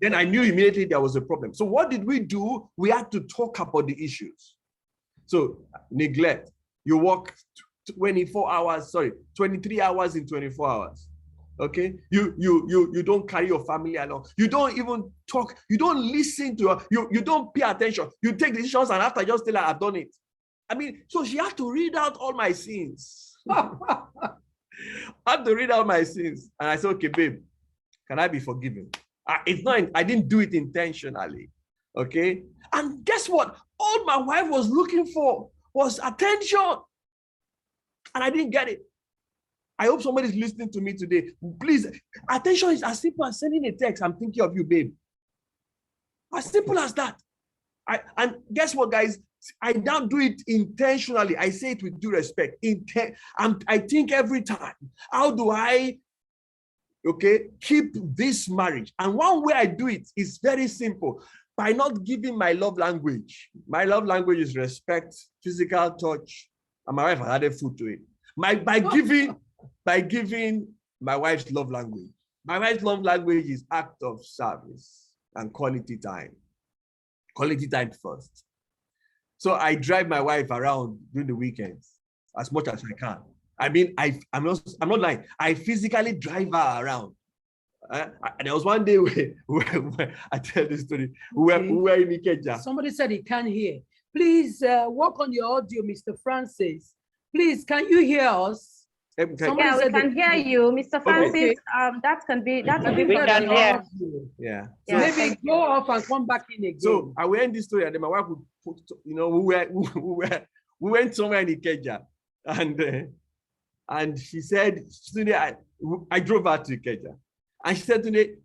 then I knew immediately there was a problem. So what did we do? We had to talk about the issues. So neglect. You work 23 hours in 24 hours. Okay, you don't carry your family along. You don't even talk. You don't listen to her. You don't pay attention. You take decisions and after just tell her I've done it. I mean, so she had to read out all my sins. I had to read out my sins, and I said, okay, babe, can I be forgiven? It's not. I didn't do it intentionally. Okay, and guess what? All my wife was looking for was attention, and I didn't get it. I hope somebody's listening to me today. Please, attention is as simple as sending a text. I'm thinking of you, babe. As simple as that. And guess what, guys? I now do it intentionally. I say it with due respect. I think every time, how do I, keep this marriage? And one way I do it is very simple. By not giving my love language. My love language is respect, physical touch, and my wife added food to it. By giving my wife's love language. My wife's love language is act of service and quality time. Quality time first. So I drive my wife around during the weekends as much as I can. I mean, I'm not lying. I physically drive her around. There was one day where I tell this story. We were in Ikeja. Somebody said he can't hear. Please work on your audio, Mr. Francis. Please, can you hear us? Yeah, we can hear you, Mr. Francis. Okay. That can be. We can hear. Yeah. So maybe go off and come back in again. So I went this story, and then my wife would put, we went somewhere in Ikeja, and she said, today I drove her to Ikeja, and she said, today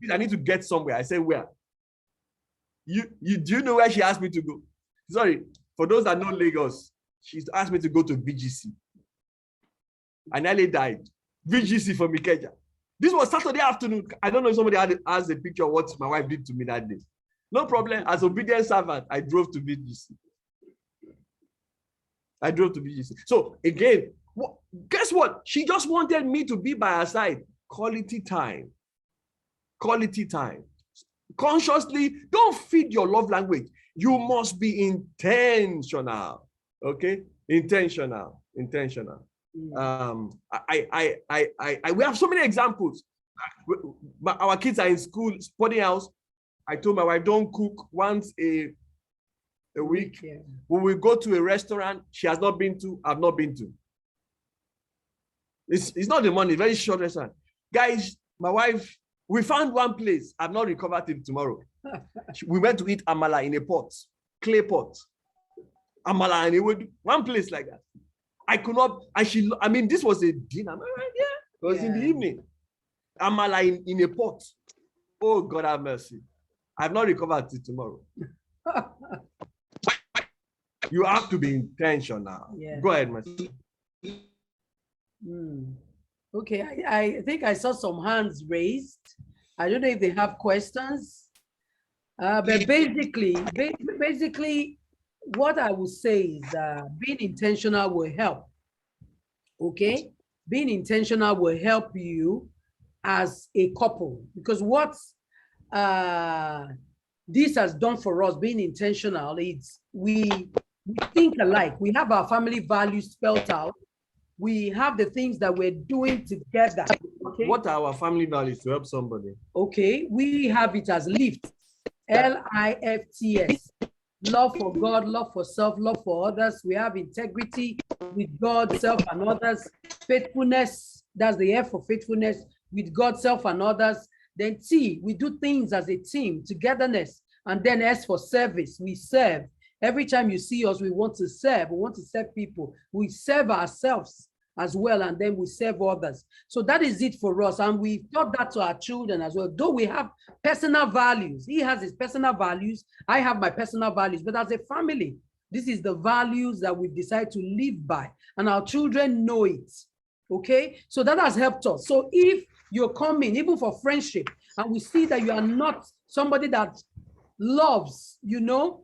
I need to get somewhere. I said, where? Do you know where she asked me to go? Sorry, for those that know Lagos, she asked me to go to BGC. I nearly died. VGC from Ikeja. This was Saturday afternoon. I don't know if somebody has a picture of what my wife did to me that day. No problem. As obedient servant, I drove to VGC. So again, guess what? She just wanted me to be by her side. Quality time. Quality time. Consciously, don't feed your love language. You must be intentional. Okay? Intentional. We have so many examples. Our kids are in school, boarding house. I told my wife, don't cook once a week. Yeah. When we go to a restaurant she has not been to, I've not been to. It's not the money, very short restaurant. Guys, my wife, we found one place. I've not recovered till tomorrow. We went to eat amala in a pot, clay pot. Amala, and it would one place like that. I could not, this was a dinner. Am I right? Yeah. It was in the evening. Amala in a pot. Oh, God have mercy. I have not recovered till tomorrow. You have to be intentional. Yeah. Go ahead, Mercy. Okay, I think I saw some hands raised. I don't know if they have questions. But basically, what I would say is being intentional will help. Okay, being intentional will help you as a couple, because what this has done for us, being intentional, is we think alike. We have our family values spelled out. We have the things that we're doing together. Okay? What are our family values to help somebody? Okay, we have it as LIFT, LIFTS. Love for God, love for self, love for others. We have integrity with God, self, and others. Faithfulness, that's the F for faithfulness, with God, self, and others. Then T, we do things as a team, togetherness. And then S for service, we serve. Every time you see us, we want to serve. We want to serve people. We serve ourselves as well, and then we serve others. So that is it for us. And we taught that to our children as well. Though we have personal values, he has his personal values, I have my personal values, but as a family, this is the values that we decide to live by, and our children know it. Okay, so that has helped us. So if you're coming, even for friendship, and we see that you are not somebody that loves, you know,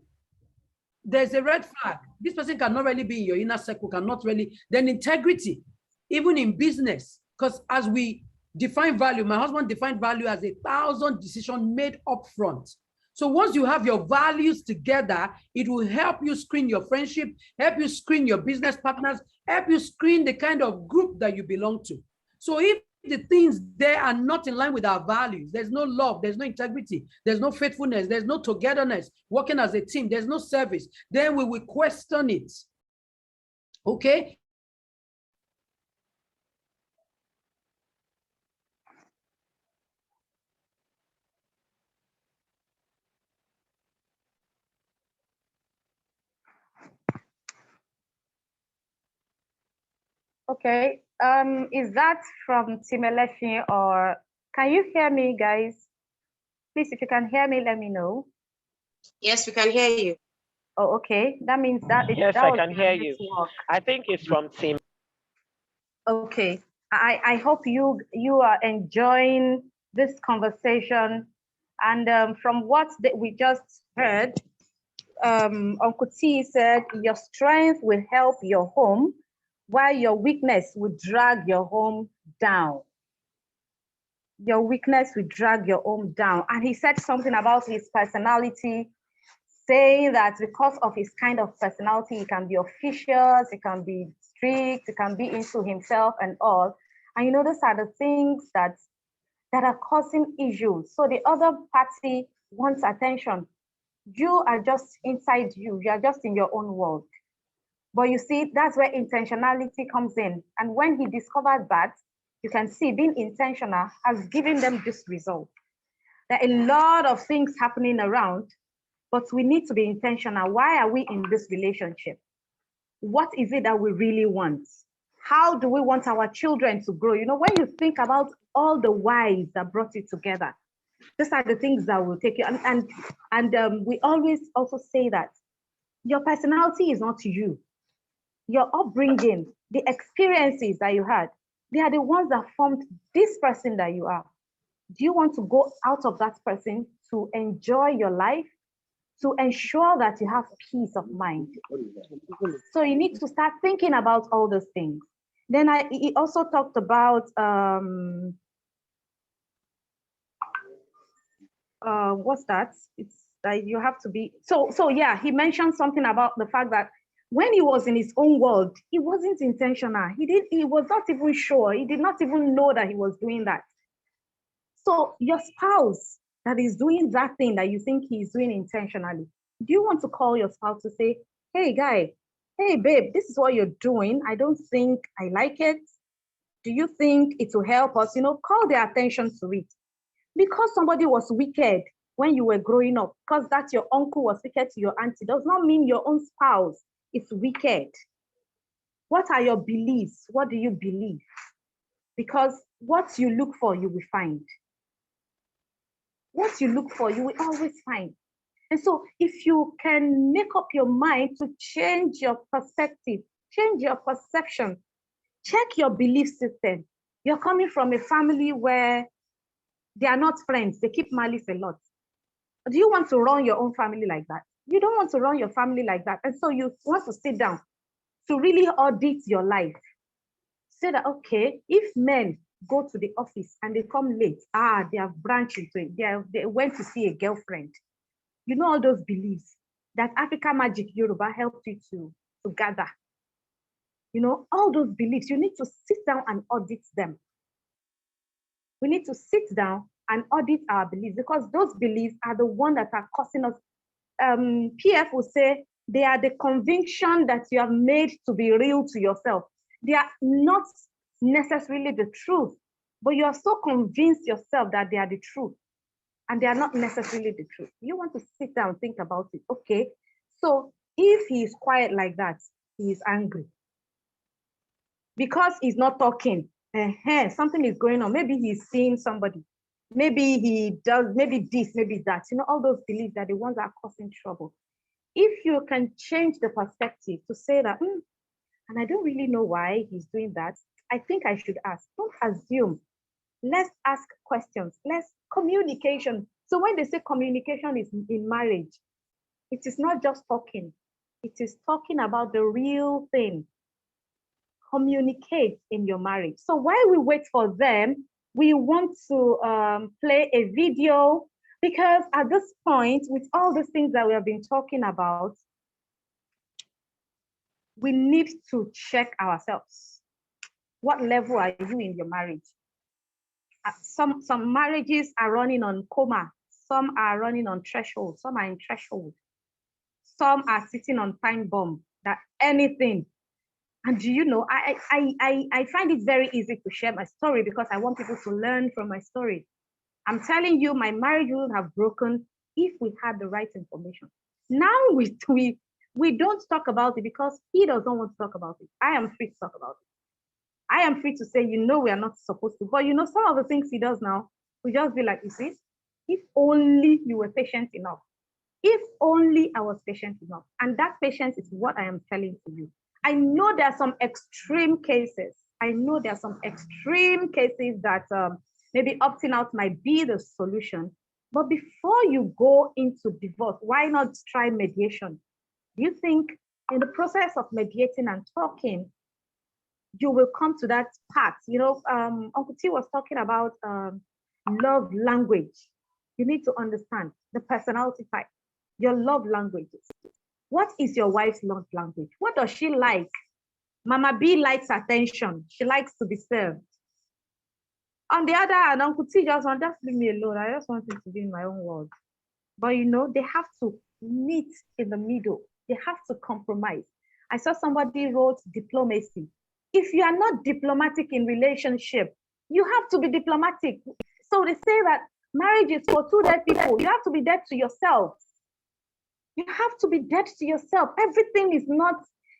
there's a red flag. This person cannot really be in your inner circle, cannot really. Then integrity, even in business, because as we define value, my husband defined value as 1,000 decisions made up front. So once you have your values together, it will help you screen your friendship, help you screen your business partners, help you screen the kind of group that you belong to. So if the things there are not in line with our values, there's no love, there's no integrity, there's no faithfulness, there's no togetherness, working as a team, there's no service, then we will question it. Okay? Okay. Is that from Team Elesin, or can you hear me, guys? Please, if you can hear me, let me know. Yes, we can hear you. Oh, okay. That means that Yes, that I was can your hear you. network. I think it's from Team. Okay. I hope you are enjoying this conversation. And from what we just heard, Uncle T said, your strength will help your home, while your weakness will drag your home down. Your weakness will drag your home down. And he said something about his personality, saying that because of his kind of personality, he can be officious, he can be strict, he can be into himself and all. And you know, those are the things that are causing issues. So the other party wants attention. You are just inside you are just in your own world. But you see, that's where intentionality comes in. And when he discovered that, you can see being intentional has given them this result. There are a lot of things happening around, but we need to be intentional. Why are we in this relationship? What is it that we really want? How do we want our children to grow? You know, when you think about all the whys that brought you together, these are the things that will take you. And we always also say that your personality is not you. Your upbringing, the experiences that you had, they are the ones that formed this person that you are. Do you want to go out of that person to enjoy your life, to ensure that you have peace of mind? So you need to start thinking about all those things. Then he also talked about what's that? It's that you have to be so yeah, he mentioned something about the fact that when he was in his own world, he wasn't intentional. He was not even sure. He did not even know that he was doing that. So your spouse that is doing that thing that you think he's doing intentionally, do you want to call your spouse to say, hey guy, hey babe, this is what you're doing. I don't think I like it. Do you think it will help us? You know, call their attention to it. Because somebody was wicked when you were growing up, because that your uncle was wicked to your auntie, does not mean your own spouse is wicked. What are your beliefs? What do you believe? Because what you look for, you will find. What you look for, you will always find. And so if you can make up your mind to change your perspective, change your perception, check your belief system. You're coming from a family where they are not friends, they keep malice a lot. Do you want to run your own family like that? You don't want to run your family like that. And so you want to sit down to really audit your life. Say that, okay, if men go to the office and they come late, they have branched into it. They went to see a girlfriend. You know all those beliefs that Africa Magic Yoruba helped you to gather. You know, all those beliefs, you need to sit down and audit them. We need to sit down and audit our beliefs, because those beliefs are the ones that are causing us. PF will say they are the conviction that you have made to be real to yourself. They are not necessarily the truth, but you are so convinced yourself that they are the truth, and they are not necessarily the truth. You want to sit down and think about it. Okay, so if he is quiet like that, he is angry. because he's not talking, something is going on. Maybe he's seeing somebody. Maybe he does, maybe this, maybe that. You know, all those beliefs are the ones that are causing trouble. If you can change the perspective to say that, and I don't really know why he's doing that, I think I should ask. Don't assume. Let's ask questions. Let's communication. So when they say communication is in marriage, it is not just talking. It is talking about the real thing. Communicate in your marriage. So while we wait for them, we want to play a video, because at this point, with all the things that we have been talking about, we need to check ourselves. What level are you in your marriage? Some marriages are running on coma. Some are running on threshold. Some are in threshold. Some are sitting on time bomb, that anything. And do you know, I find it very easy to share my story because I want people to learn from my story. I'm telling you, my marriage would have broken if we had the right information. Now we don't talk about it because he doesn't want to talk about it. I am free to talk about it. I am free to say, you know, we are not supposed to. But you know, some of the things he does now, we just be like, you see, if only you were patient enough. If only I was patient enough. And that patience is what I am telling to you. I know there are some extreme cases. I know there are some extreme cases that maybe opting out might be the solution. But before you go into divorce, why not try mediation? Do you think in the process of mediating and talking, you will come to that part? You know, Uncle T was talking about love language. You need to understand the personality type, your love languages. What is your wife's love language? What does she like? Mama B likes attention. She likes to be served. On the other hand, Uncle T just leave me alone. I just want him to be in my own world. But you know, they have to meet in the middle. They have to compromise. I saw somebody wrote diplomacy. If you are not diplomatic in relationship, you have to be diplomatic. So they say that marriage is for two dead people. You have to be dead to yourself. You have to be dead to yourself. Everything is not,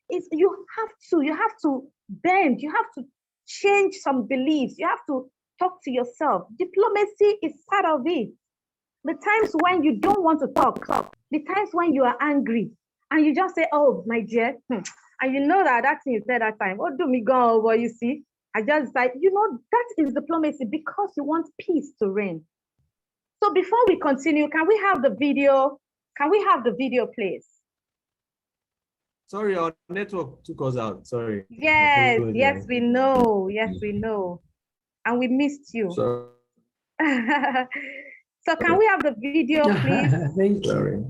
you have to bend. You have to change some beliefs. You have to talk to yourself. Diplomacy is part of it. The times when you don't want to talk, the times when you are angry, and you just say, oh, my dear, and you know that thing you said that time, oh, do me go over, you see. I just like, you know, that is diplomacy because you want peace to reign. So before we continue, can we have the video? Can we have the video, please? Sorry, our network took us out. Sorry. Yes, yes, we know. Yes, we know. And we missed you. Sorry. So can we have the video, please? Thank you. Sorry.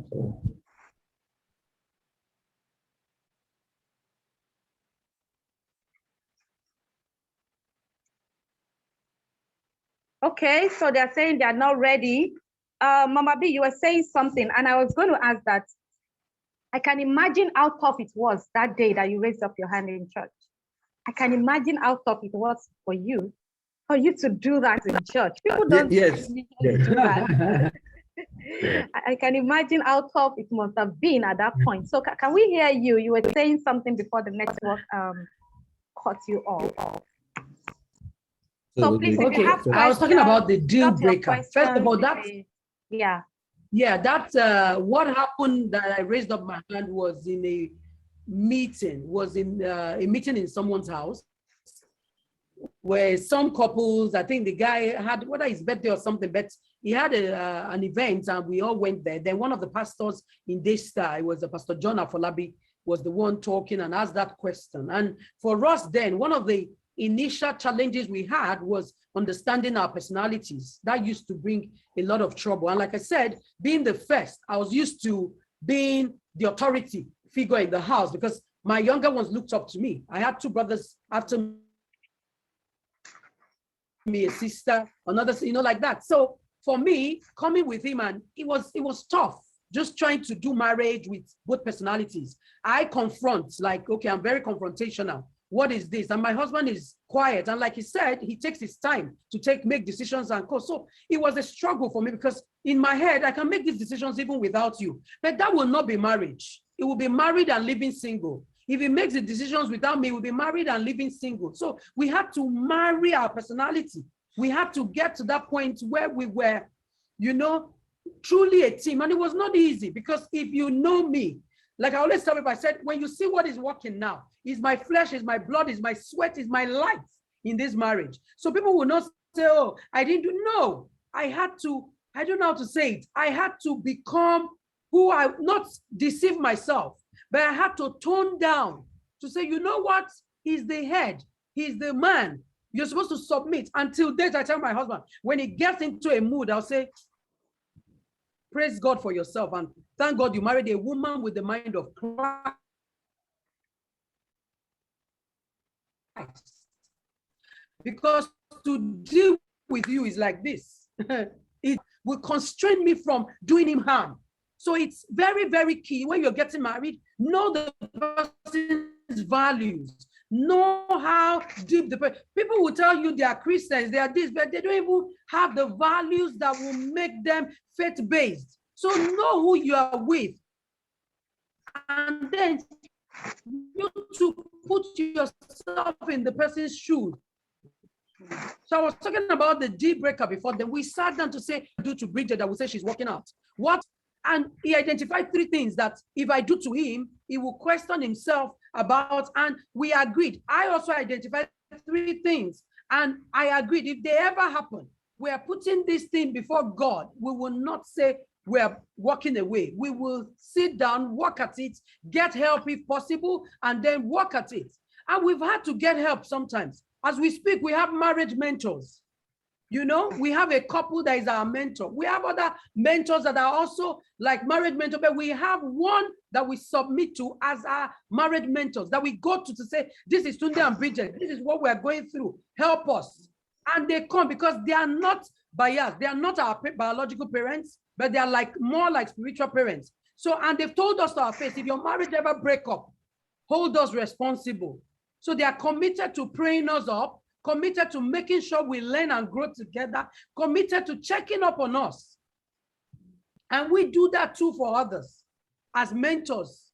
Okay, so they're saying they're not ready. Mama B, you were saying something, and I was going to ask that. I can imagine how tough it was that day that you raised up your hand in church. I can imagine how tough it was for you to do that in church. People don't Yes. do that. I can imagine how tough it must have been at that point. So can we hear you? You were saying something before the network cut you off. So please, if you have questions, I was talking about the deal drop your breaker. First of all, that's that's what happened that I raised up my hand was in a meeting, a meeting in someone's house where some couples, I think the guy had, whether his birthday or something, but he had an event and we all went there. Then one of the pastors in Daystar, it was Pastor John Afolabi, was the one talking and asked that question. And for us then, one of the initial challenges we had was understanding our personalities. That used to bring a lot of trouble. And like I said, being the first, I was used to being the authority figure in the house because my younger ones looked up to me. I had two brothers after me, a sister, another, like that. So for me, coming with him, and it was tough, just trying to do marriage with both personalities. I confront, like, okay, I'm very confrontational. What is this? And my husband is quiet. And like he said, he takes his time to make decisions and go. So it was a struggle for me because in my head, I can make these decisions even without you. But that will not be marriage. It will be married and living single. If he makes the decisions without me, we'll be married and living single. So we had to marry our personality. We had to get to that point where we were, you know, truly a team. And it was not easy, because if you know me, like I always tell people, I said, when you see what is working now, is my flesh, is my blood, is my sweat, is my life in this marriage. So people will not say, oh, I didn't do. No, I had to, I don't know how to say it. I had to become who I, not deceive myself, but I had to tone down to say, you know what? He's the head. He's the man. You're supposed to submit. Until date, I tell my husband, when he gets into a mood, I'll say, praise God for yourself. And thank God you married a woman with the mind of Christ. Because to deal with you is like this. It will constrain me from doing him harm. So it's very, very key when you're getting married, know the person's values, know how deep the person. People will tell you they are Christians, they are this, but they don't even have the values that will make them faith-based. So know who you are with. And then you to put yourself in the person's shoes. So I was talking about the deal breaker before. Then we sat down to say, do to Bridget that will say she's working out. What? And he identified 3 things that if I do to him, he will question himself about, and we agreed. I also identified 3 things, and I agreed if they ever happen, we are putting this thing before God. We will not say we are walking away. We will sit down, work at it, get help if possible, and then work at it. And we've had to get help sometimes. As we speak, we have marriage mentors. You know, we have a couple that is our mentor. We have other mentors that are also like marriage mentors, but we have one that we submit to as our marriage mentors, that we go to say, this is Tunde and Bridget, this is what we are going through, help us. And they come because they are not biased. They are not our biological parents, but they are like more like spiritual parents. So, and they've told us to our face, if your marriage ever break up, hold us responsible. So they are committed to praying us up, committed to making sure we learn and grow together, committed to checking up on us. And we do that too for others as mentors.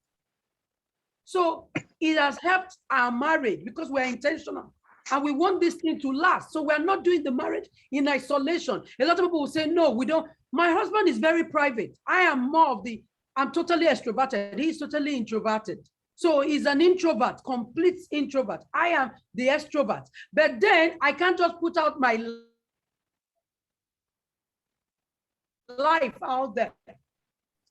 So it has helped our marriage because we're intentional and we want this thing to last. So we're not doing the marriage in isolation. A lot of people will say, no, we don't. My husband is very private. I am more of the, I'm totally extroverted. He's totally introverted. So he's an introvert, complete introvert. I am the extrovert. But then I can't just put out my life out there.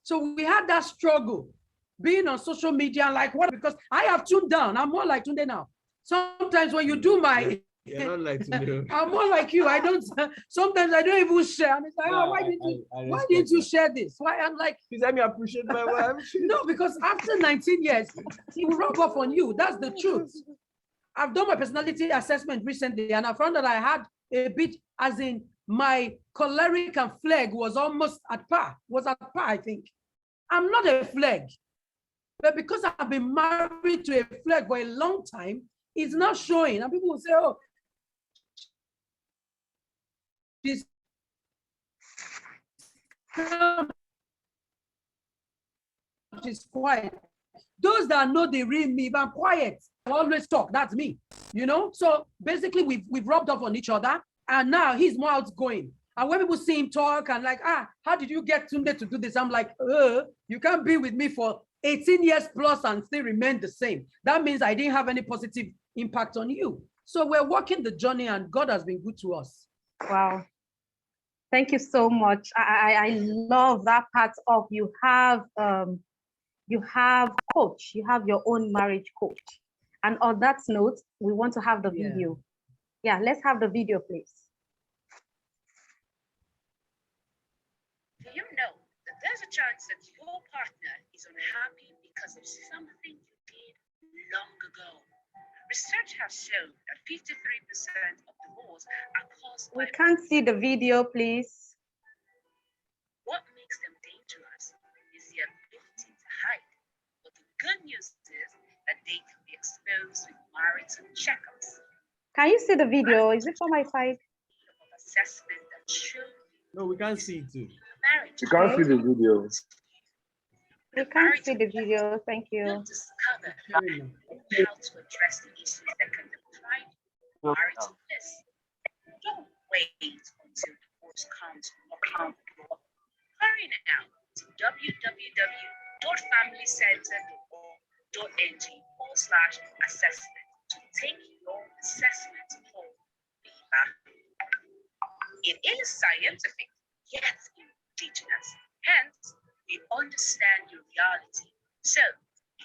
So we had that struggle, being on social media, like what? Because I have tuned down. I'm more like Tunde now. Sometimes when you do my, You're not like Tunde. I'm more like you. I don't. Sometimes I don't even share. And it's like, No, oh, why didn't you share this? Why? I'm like, please let me appreciate my wife. no, because after 19 years, it will rub off on you. That's the truth. I've done my personality assessment recently, and I found that I had a bit, as in my choleric and phleg was almost at par. I think. I'm not a phleg, but because I've been married to a phleg for a long time, it's not showing. And people will say, oh, she's quiet. Those that know the real me, if I'm quiet, I always talk. That's me, you know? So basically, we've rubbed off on each other, and now he's more outgoing. And when people see him talk and like, how did you get Tunde to do this? I'm like, you can't be with me for 18 years plus and still remain the same. That means I didn't have any positive impact on you. So we're walking the journey, and God has been good to us. Wow. Thank you so much. I love that part of you have coach, you have your own marriage coach. And on that note, we want to have the video. Yeah, let's have the video, please. Do you know that there's a chance that your partner is unhappy because of something you did long ago? Research has shown that 53% of divorce are caused by... We can't see the video, please. What makes them dangerous is the ability to hide. But the good news is that they can be exposed with marriage and checkups. Can you see the video? Is it from my side? Assessment that show No, we can't see it too. marriage. You can't see the video. We can't see the video. Thank you. You'll discover discover and know how to address the issues that can deprive you of marital bliss. Don't wait until divorce comes knocking on the door. Hurry now to www.familycenter.org.ng/assessment to take your assessment for FEMA. It is scientific, yet indigenous. Hence, we understand your reality. So,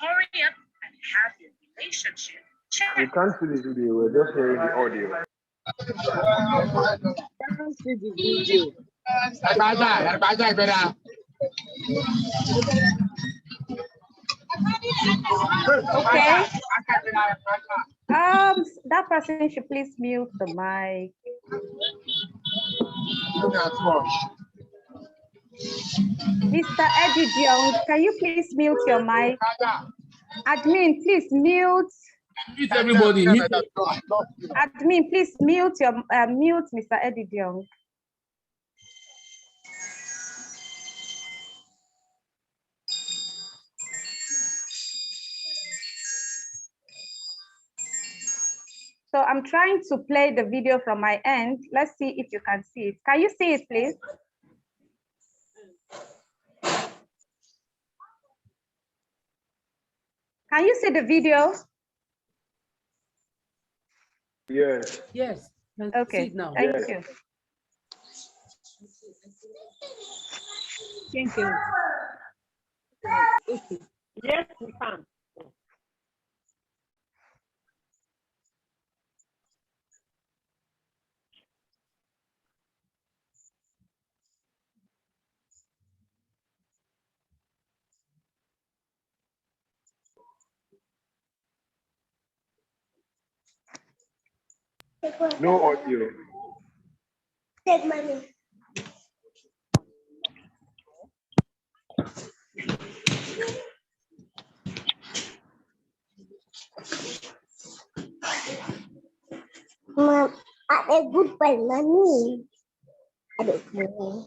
hurry up and have your relationship checked. We can't see the video, we're just hearing the audio. Can't see the video. Okay. That person should please mute the mic. Mr. Eddie Young, can you please mute your mic? Admin, please mute. Everybody, Admin, please mute your mute Mr. Eddie Young. So I'm trying to play the video from my end. Let's see if you can see it. Can you see it, please? Can you see the video? Yes. Yes. Can Okay, see it now. thank Yes. you. Thank you. Okay. Yes, we can. No audio. Take money. Mom, ada goodbye money. Ada money.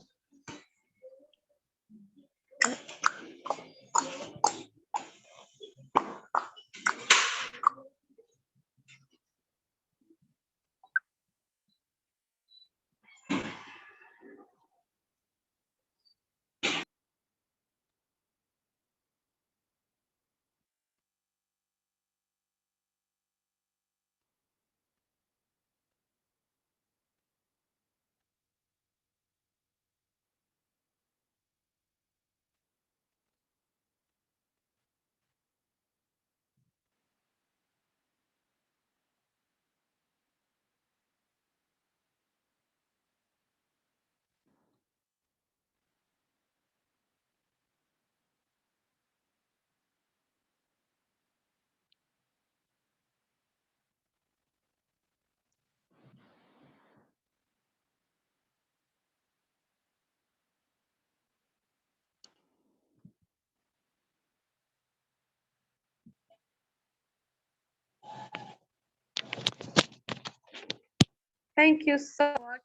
Thank you so much.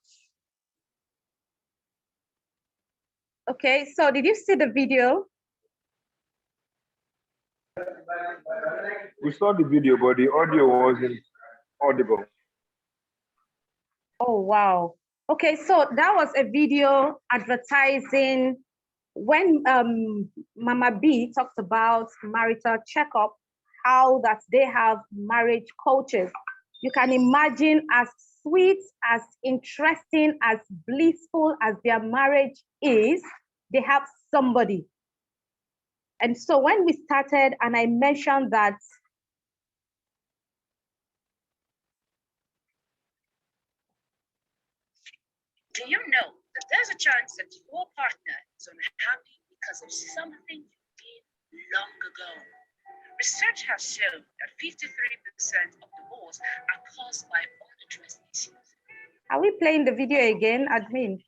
Okay, so did you see the video? We saw the video, but the audio wasn't audible. Oh, wow. Okay, so that was a video advertising when Mama B talked about marital checkup, how that they have marriage coaches. You can imagine as sweet, as interesting, as blissful as their marriage is, they have somebody. And so when we started and I mentioned that Do you know that there's a chance that your partner is unhappy because of something you did long ago? Research has shown that 53% of divorce are caused by unaddressed issues. are we playing the video again, admin?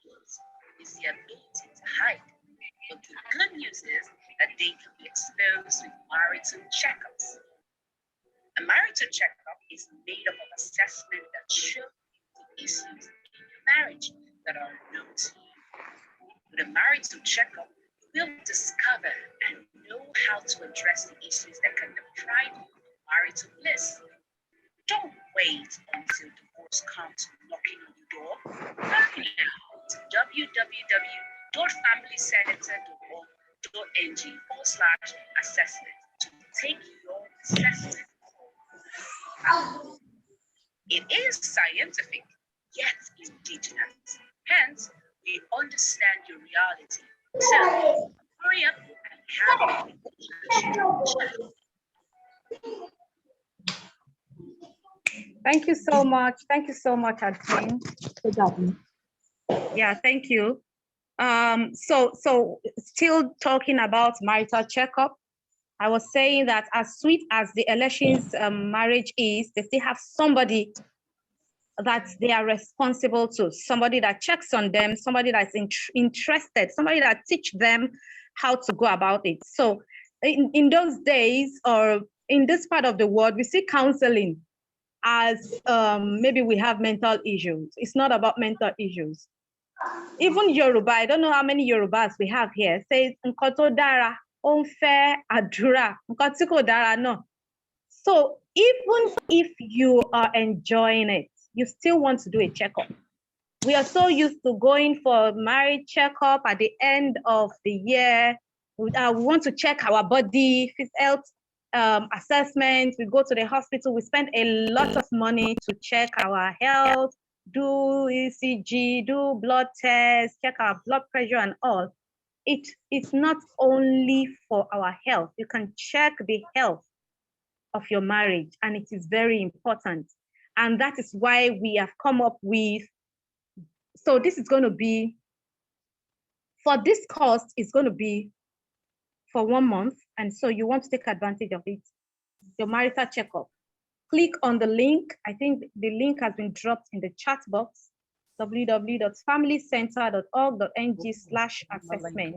Is the ability to hide. But the good news is that they can be exposed with marital checkups. A marital checkup is made up of assessment that show the issues in your marriage that are known to you. With a marital checkup, you will discover and know how to address the issues that can deprive pride, marital bliss. Don't wait until divorce comes knocking on your door. Hurry now to www.familycenter.org.ng/assessment to take your assessment. It is scientific, yet indigenous. Hence, we understand your reality. So, hurry up and have a conversation. Thank you so much. Thank you so much, Adrienne. Yeah, thank you. So still talking about marital checkup. I was saying that as sweet as the Elesin's marriage is, they still have somebody that they are responsible to, somebody that checks on them, somebody that's interested, somebody that teach them how to go about it. So in those days, or in this part of the world, we see counseling as maybe we have mental issues. It's not about mental issues. Even Yoruba, I don't know how many Yorubas we have here, says Nkoto dara, onfe adura, nkotiko dara no. So even if you are enjoying it, you still want to do a checkup. We are so used to going for marriage checkup at the end of the year. We want to check our body, health assessment. We go to the hospital. We spend a lot of money to check our health, do ECG, do blood tests, check our blood pressure and all. It's not only for our health. You can check the health of your marriage, and it is very important. And that is why we have come up with, so this is going to be, for this cost, it's going to be for 1 month. And so you want to take advantage of it, your marital checkup. Click on the link. I think the link has been dropped in the chat box, www.familycenter.org.ng/assessment.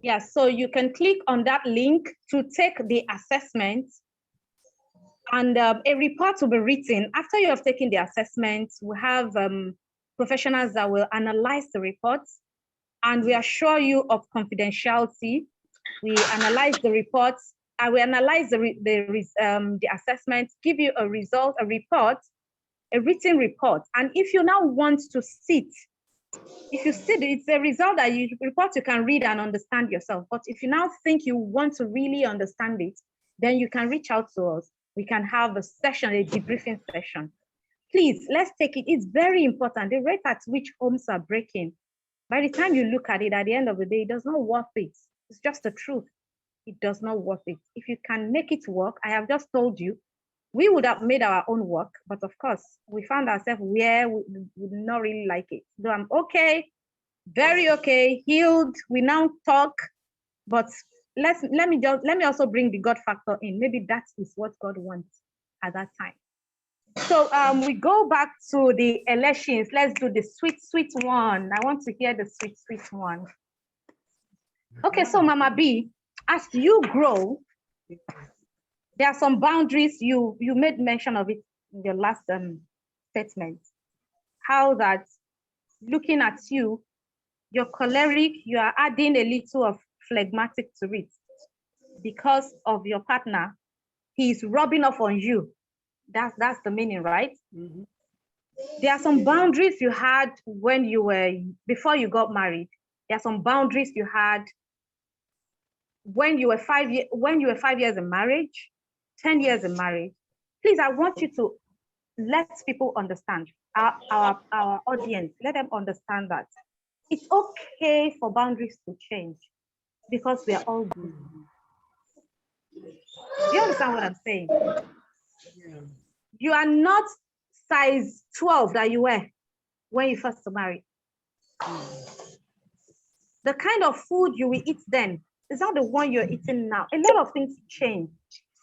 Yeah, so you can click on that link to take the assessment, and a report will be written. After you have taken the assessment, we have professionals that will analyze the reports, and we assure you of confidentiality. We analyze the reports, and we analyze the assessment, give you a result, a report, a written report. And if you now want to sit, if you sit, it's a result that you report you can read and understand yourself. But if you now think you want to really understand it, then you can reach out to us. We can have a session, a debriefing session. Please, let's take it. It's very important. The rate at which homes are breaking, by the time you look at it, at the end of the day, it does not worth it. It's just the truth. It does not worth it. If you can make it work, I have just told you, we would have made our own work, but of course, we found ourselves where we would not really like it. So I'm okay, very okay, healed. We now talk, but let me also bring the God factor in. Maybe that is what God wants at that time. So we go back to the Elesins. Let's do the sweet, sweet one. I want to hear the sweet, sweet one. Okay, so Mama B, as you grow, there are some boundaries. You made mention of it in your last statement. How that looking at you, you're choleric, you are adding a little of phlegmatic to it because of your partner. He's rubbing off on you. That's the meaning, right? Mm-hmm. There are some boundaries you had when you were, before you got married. There are some boundaries you had when you were 5 years in marriage, 10 years in marriage. Please, I want you to let people understand, our audience, let them understand that it's okay for boundaries to change because we are all good. Do you understand what I'm saying? Yeah. You are not size 12 that you were when you first married. The kind of food you will eat then is not the one you're eating now. A lot of things change.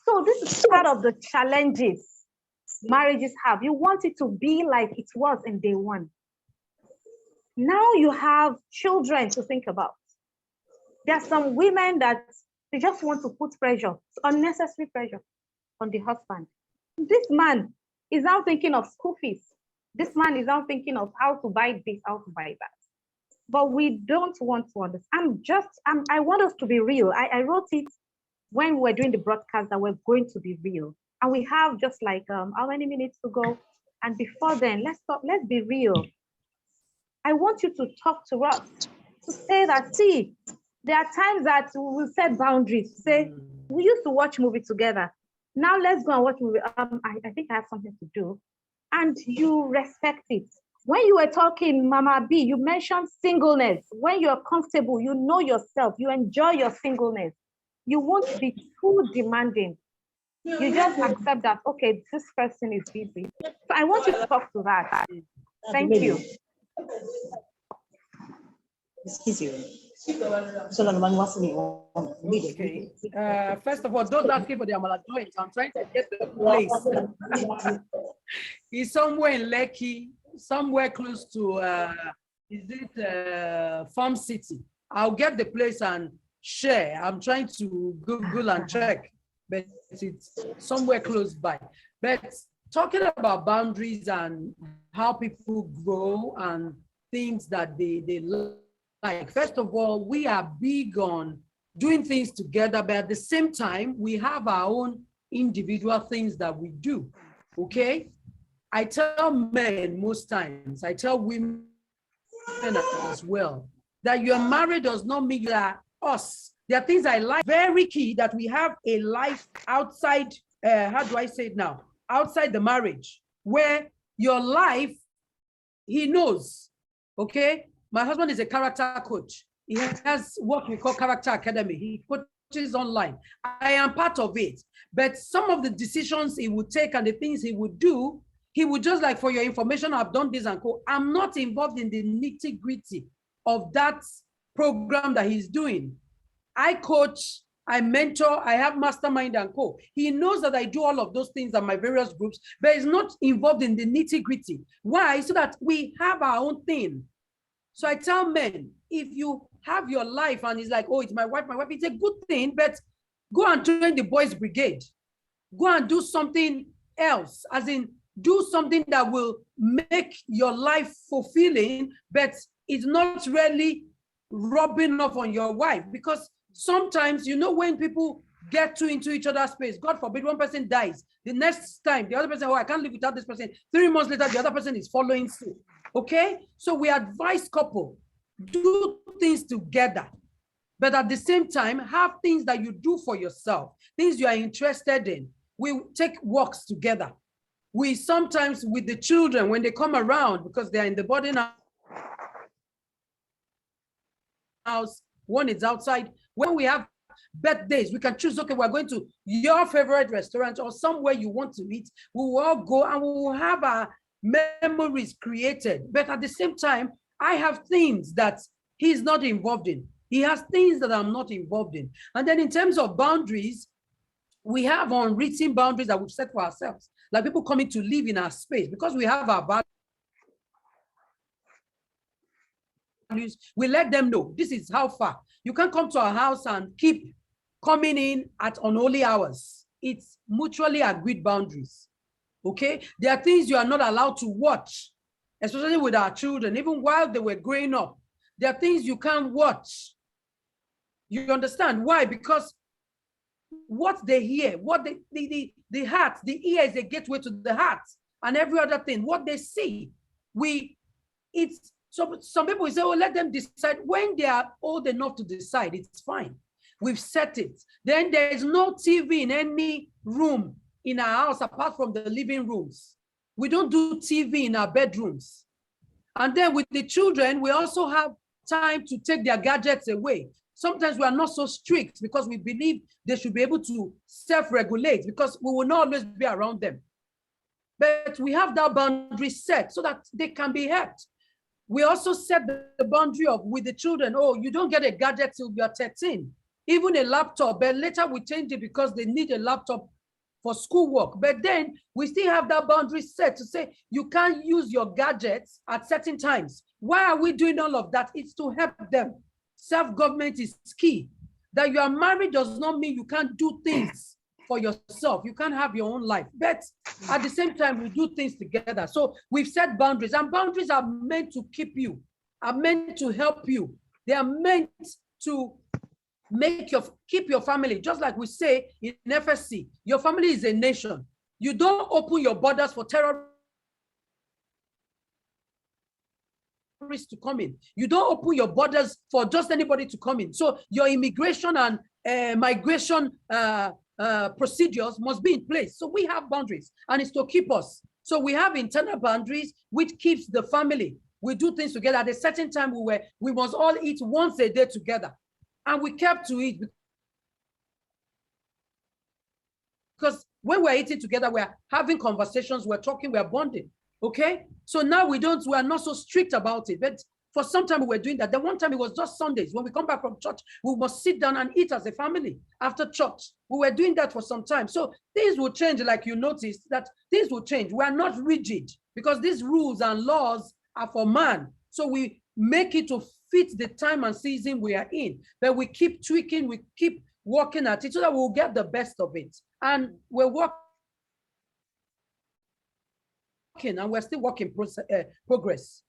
So this is part of the challenges marriages have. You want it to be like it was in day one. Now you have children to think about. There are some women that they just want to put pressure, unnecessary pressure on the husband. This man is now thinking of school fees. This man is now thinking of how to buy this, how to buy that. But we don't want to understand. I want us to be real. I wrote it when we were doing the broadcast that we're going to be real. And we have just like how many minutes to go? And before then, let's be real. I want you to talk to us, to say that, see, there are times that we will set boundaries. Say, we used to watch movie together. Now let's go and watch movie. I think I have something to do. And you respect it. When you were talking, Mama B, you mentioned singleness. When you're comfortable, you know yourself, you enjoy your singleness. You won't be too demanding. You just accept that, okay, this person is busy. So I want you to talk to that. Thank you. Okay. First of all, don't ask me for the amala joint. I'm trying to get the place. It's somewhere in Lekki, somewhere close to, is it Farm City? I'll get the place and share. I'm trying to Google and check, but it's somewhere close by. But talking about boundaries and how people grow and things that they like, first of all, we are big on doing things together, but at the same time, we have our own individual things that we do, okay? I tell men most times, I tell women as well, that you're married does not mean you are us. There are things I like, very key that we have a life outside, how do I say it now? Outside the marriage, where your life, he knows, okay? My husband is a character coach. He has what we call Character Academy. He coaches online. I am part of it. But some of the decisions he would take and the things he would do, he would just like, for your information, I've done this and co. I'm not involved in the nitty-gritty of that program that he's doing. I coach, I mentor, I have mastermind and co. He knows that I do all of those things at my various groups, but he's not involved in the nitty-gritty. Why? So that we have our own thing. So I tell men, if you have your life and it's like, oh, it's my wife, it's a good thing, but go and join the boys brigade. Go and do something else, as in do something that will make your life fulfilling, but it's not really rubbing off on your wife. Because sometimes, you know, when people get too into each other's space, God forbid, one person dies. The next time, the other person, oh, I can't live without this person. 3 months later, the other person is following suit. Okay? So we advise couple, do things together. But at the same time, have things that you do for yourself, things you are interested in. We take walks together. We sometimes, with the children, when they come around, because they're in the boarding house, one is outside. When we have birthdays, we can choose, okay, we're going to your favorite restaurant or somewhere you want to eat. We will all go and we will have our memories created. But at the same time, I have things that he's not involved in. He has things that I'm not involved in. And then in terms of boundaries, we have unwritten boundaries that we've set for ourselves. Like people coming to live in our space, because we have our values, we let them know this is how far. You can't come to our house and keep coming in at unholy hours. It's mutually agreed boundaries. Okay? There are things you are not allowed to watch, especially with our children, even while they were growing up. There are things you can't watch. You understand why? Because what they hear, what the heart, the ear is a gateway to the heart, and every other thing, what they see, so some people will say, oh, let them decide. When they are old enough to decide, it's fine. We've set it. Then there is no TV in any room in our house apart from the living rooms. We don't do TV in our bedrooms. And then with the children, we also have time to take their gadgets away. Sometimes we are not so strict because we believe they should be able to self-regulate, because we will not always be around them. But we have that boundary set so that they can be helped. We also set the boundary of with the children, oh, you don't get a gadget till you're 13, even a laptop, but later we change it because they need a laptop for schoolwork. But then we still have that boundary set to say, you can't use your gadgets at certain times. Why are we doing all of that? It's to help them. Self-government is key. That you are married does not mean you can't do things for yourself. You can't have your own life. But at the same time, we do things together. So we've set boundaries, and boundaries are meant to keep you, are meant to help you. They are meant to keep your family, just like we say in FSC, your family is a nation. You don't open your borders for terrorists to come in. You don't open your borders for just anybody to come in. So your immigration and migration procedures must be in place. So we have boundaries, and it's to keep us. So we have internal boundaries, which keeps the family. We do things together. At a certain time, we must all eat once a day together, and we kept to it because when we're eating together, we're having conversations, we're talking, we're bonding. Okay, so now we are not so strict about it, but for some time we were doing that. The one time it was just Sundays. When we come back from church, we must sit down and eat as a family after church. We were doing that for some time. So things will change, like you noticed that things will change. We are not rigid because these rules and laws are for man. So we make it to fit the time and season we are in, but we keep tweaking, we keep working at it so that we'll get the best of it. And we're working, and we're still working progress.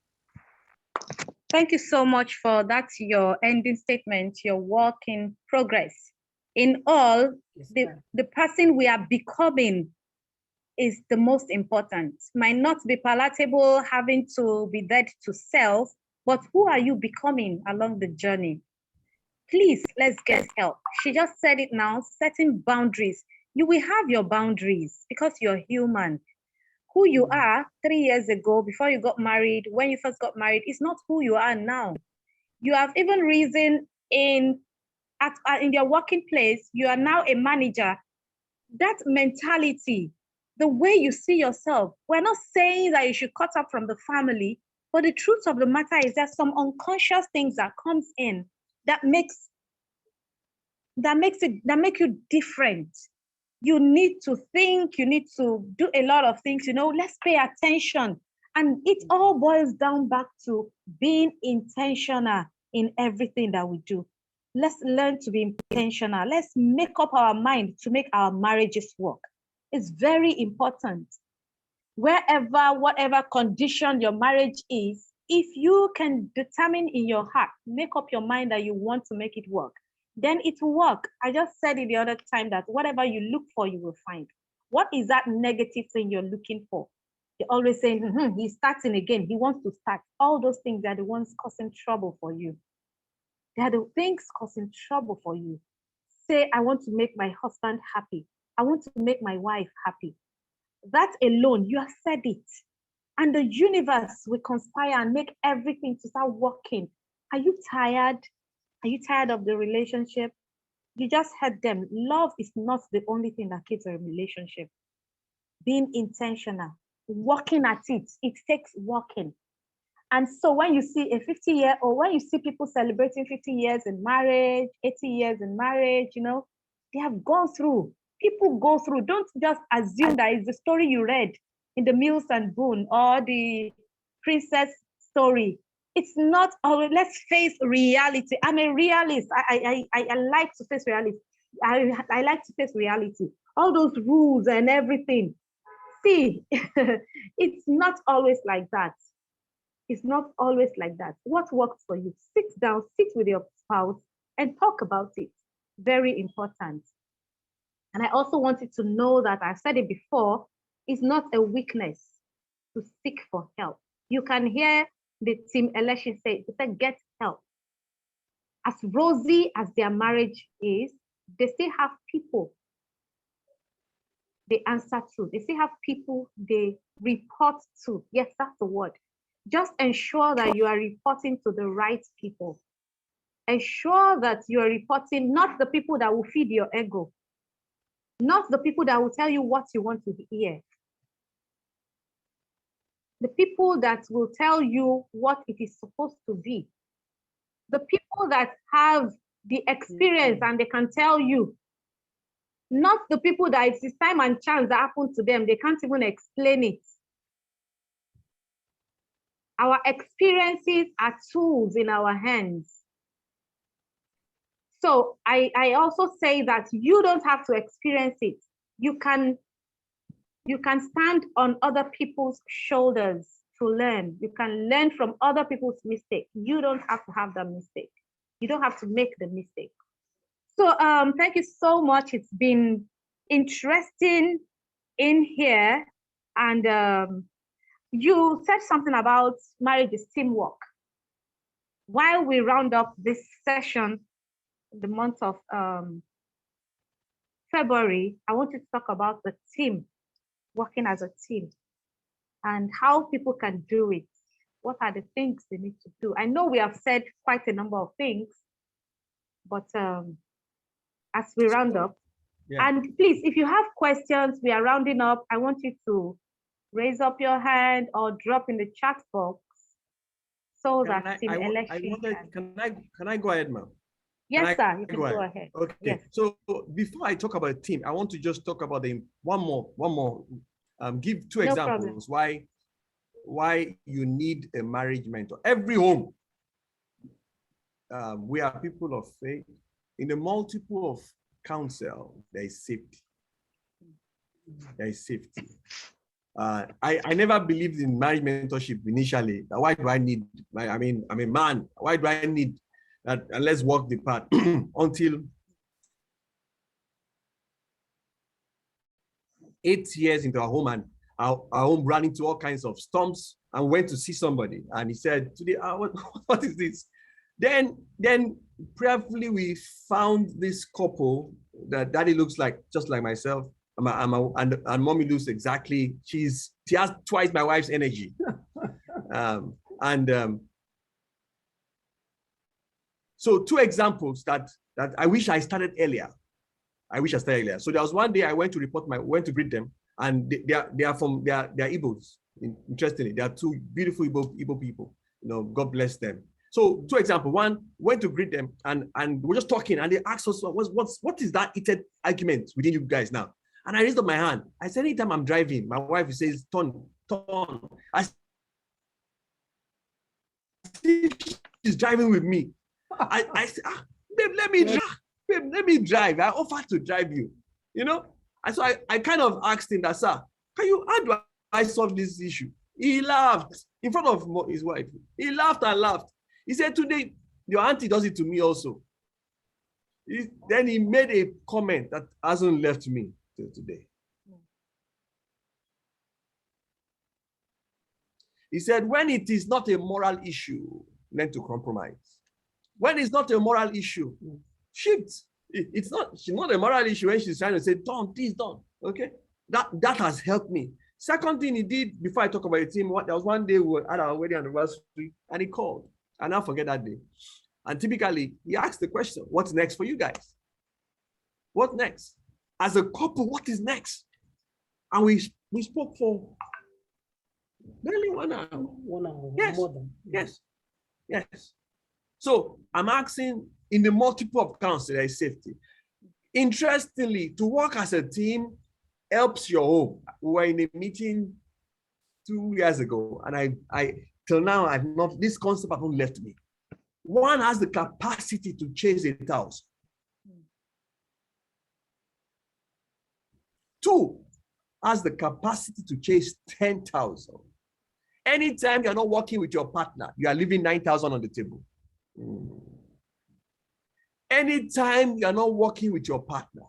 Thank you so much for that, your ending statement, your work in progress. In all, Yes, the person we are becoming is the most important. Might not be palatable having to be dead to self, but who are you becoming along the journey? Please, let's get help. She just said it now, setting boundaries. You will have your boundaries because you're human. Who you are 3 years ago, before you got married, when you first got married, is not who you are now. You have even risen in your working place. You are now a manager. That mentality, the way you see yourself, we're not saying that you should cut off from the family, but the truth of the matter is that some unconscious things that comes in that make you different. You need to think, you need to do a lot of things, let's pay attention. And it all boils down back to being intentional in everything that we do. Let's learn to be intentional. Let's make up our mind to make our marriages work. It's very important. Whatever condition your marriage is, if you can determine in your heart, make up your mind that you want to make it work, then it will work. I just said it the other time that whatever you look for, you will find. What is that negative thing you're looking for? You're always saying, he's starting again. He wants to start. All those things are the ones causing trouble for you. They are the things causing trouble for you. Say, I want to make my husband happy. I want to make my wife happy. That alone, you have said it. And the universe will conspire and make everything to start working. Are you tired? Are you tired of the relationship? You just heard them. Love is not the only thing that keeps a relationship. Being intentional, working at it, it takes working. And so when you see a 50-year-old, when you see people celebrating 50 years in marriage, 80 years in marriage, they have gone through. People go through. Don't just assume that it's the story you read in the Mills and Boone or the Princess story. It's not always. Let's face reality. I'm a realist. I like to face reality. I like to face reality. All those rules and everything. See, it's not always like that. It's not always like that. What works for you? Sit down, sit with your spouse and talk about it. Very important. And I also wanted to know that I've said it before, it's not a weakness to seek for help. You can hear the team Elesin say, they said, get help. As rosy as their marriage is, they still have people they answer to. They still have people they report to. Yes, that's the word. Just ensure that you are reporting to the right people. Ensure that you are reporting not the people that will feed your ego, not the people that will tell you what you want to hear. The people that will tell you what it is supposed to be. The people that have the experience and they can tell you. Not the people that it's time and chance that happened to them. They can't even explain it. Our experiences are tools in our hands. So I also say that you don't have to experience it. You can stand on other people's shoulders to learn. You can learn from other people's mistakes. You don't have to have that mistake. You don't have to make the mistake. So thank you so much. It's been interesting in here. And you said something about marriage is teamwork. While we round up this session, the month of February, I want you to talk about the team, working as a team, and how people can do it. What are the things they need to do? I know we have said quite a number of things, but as we round up, and please, if you have questions, we are rounding up. I want you to raise up your hand or drop in the chat box so that Team Elesin can I go ahead, ma'am? Yes, sir, you can go ahead. Okay. Yes. So before I talk about team, I want to just talk about one more. Give two examples why you need a marriage mentor. Every home, we are people of faith. In the multiple of counsel, there is safety. There is safety. I never believed in marriage mentorship initially. Why do I need? I'm a man. Why do I need that? And let's walk the path until 8 years into our home, and our home ran into all kinds of storms, and went to see somebody, and he said, "Today, what is this?" Then prayerfully we found this couple that daddy looks like just like myself. And mommy looks exactly, she has twice my wife's energy. So two examples that I wish I started earlier. So there was one day I went to greet them, and they are Igbos. Interestingly, they are two beautiful Igbo people. God bless them. So two examples. One, went to greet them, and we're just talking, and they asked us, what is that heated argument within you guys now? And I raised up my hand. I said, anytime I'm driving, my wife says, turn. I see she's driving with me. I said, babe, let me drive. Babe, let me drive. I offered to drive you. And so I kind of asked him that, sir, how do I solve this issue? He laughed in front of his wife. He laughed and laughed. He said, today, your auntie does it to me also. Then he made a comment that hasn't left me till today. He said, when it is not a moral issue, learn to compromise. When it's not a moral issue, shift. It's not a moral issue when she's trying to say, don't, please don't. Okay? That has helped me. Second thing he did, before I talk about the team, there was one day we were at our wedding anniversary, and he called. And I'll forget that day. And typically, he asked the question, what's next for you guys? What next? As a couple, what is next? And we spoke for barely 1 hour. 1 hour. Yes. More than. Yes. So I'm asking, in the multiple of counsel, there is safety. Interestingly, to work as a team helps your home. We were in a meeting 2 years ago, and I till now, this concept has not left me. One has the capacity to chase 8,000. Two has the capacity to chase 10,000. Anytime you're not working with your partner, you are leaving 9,000 on the table. Anytime you're not working with your partner,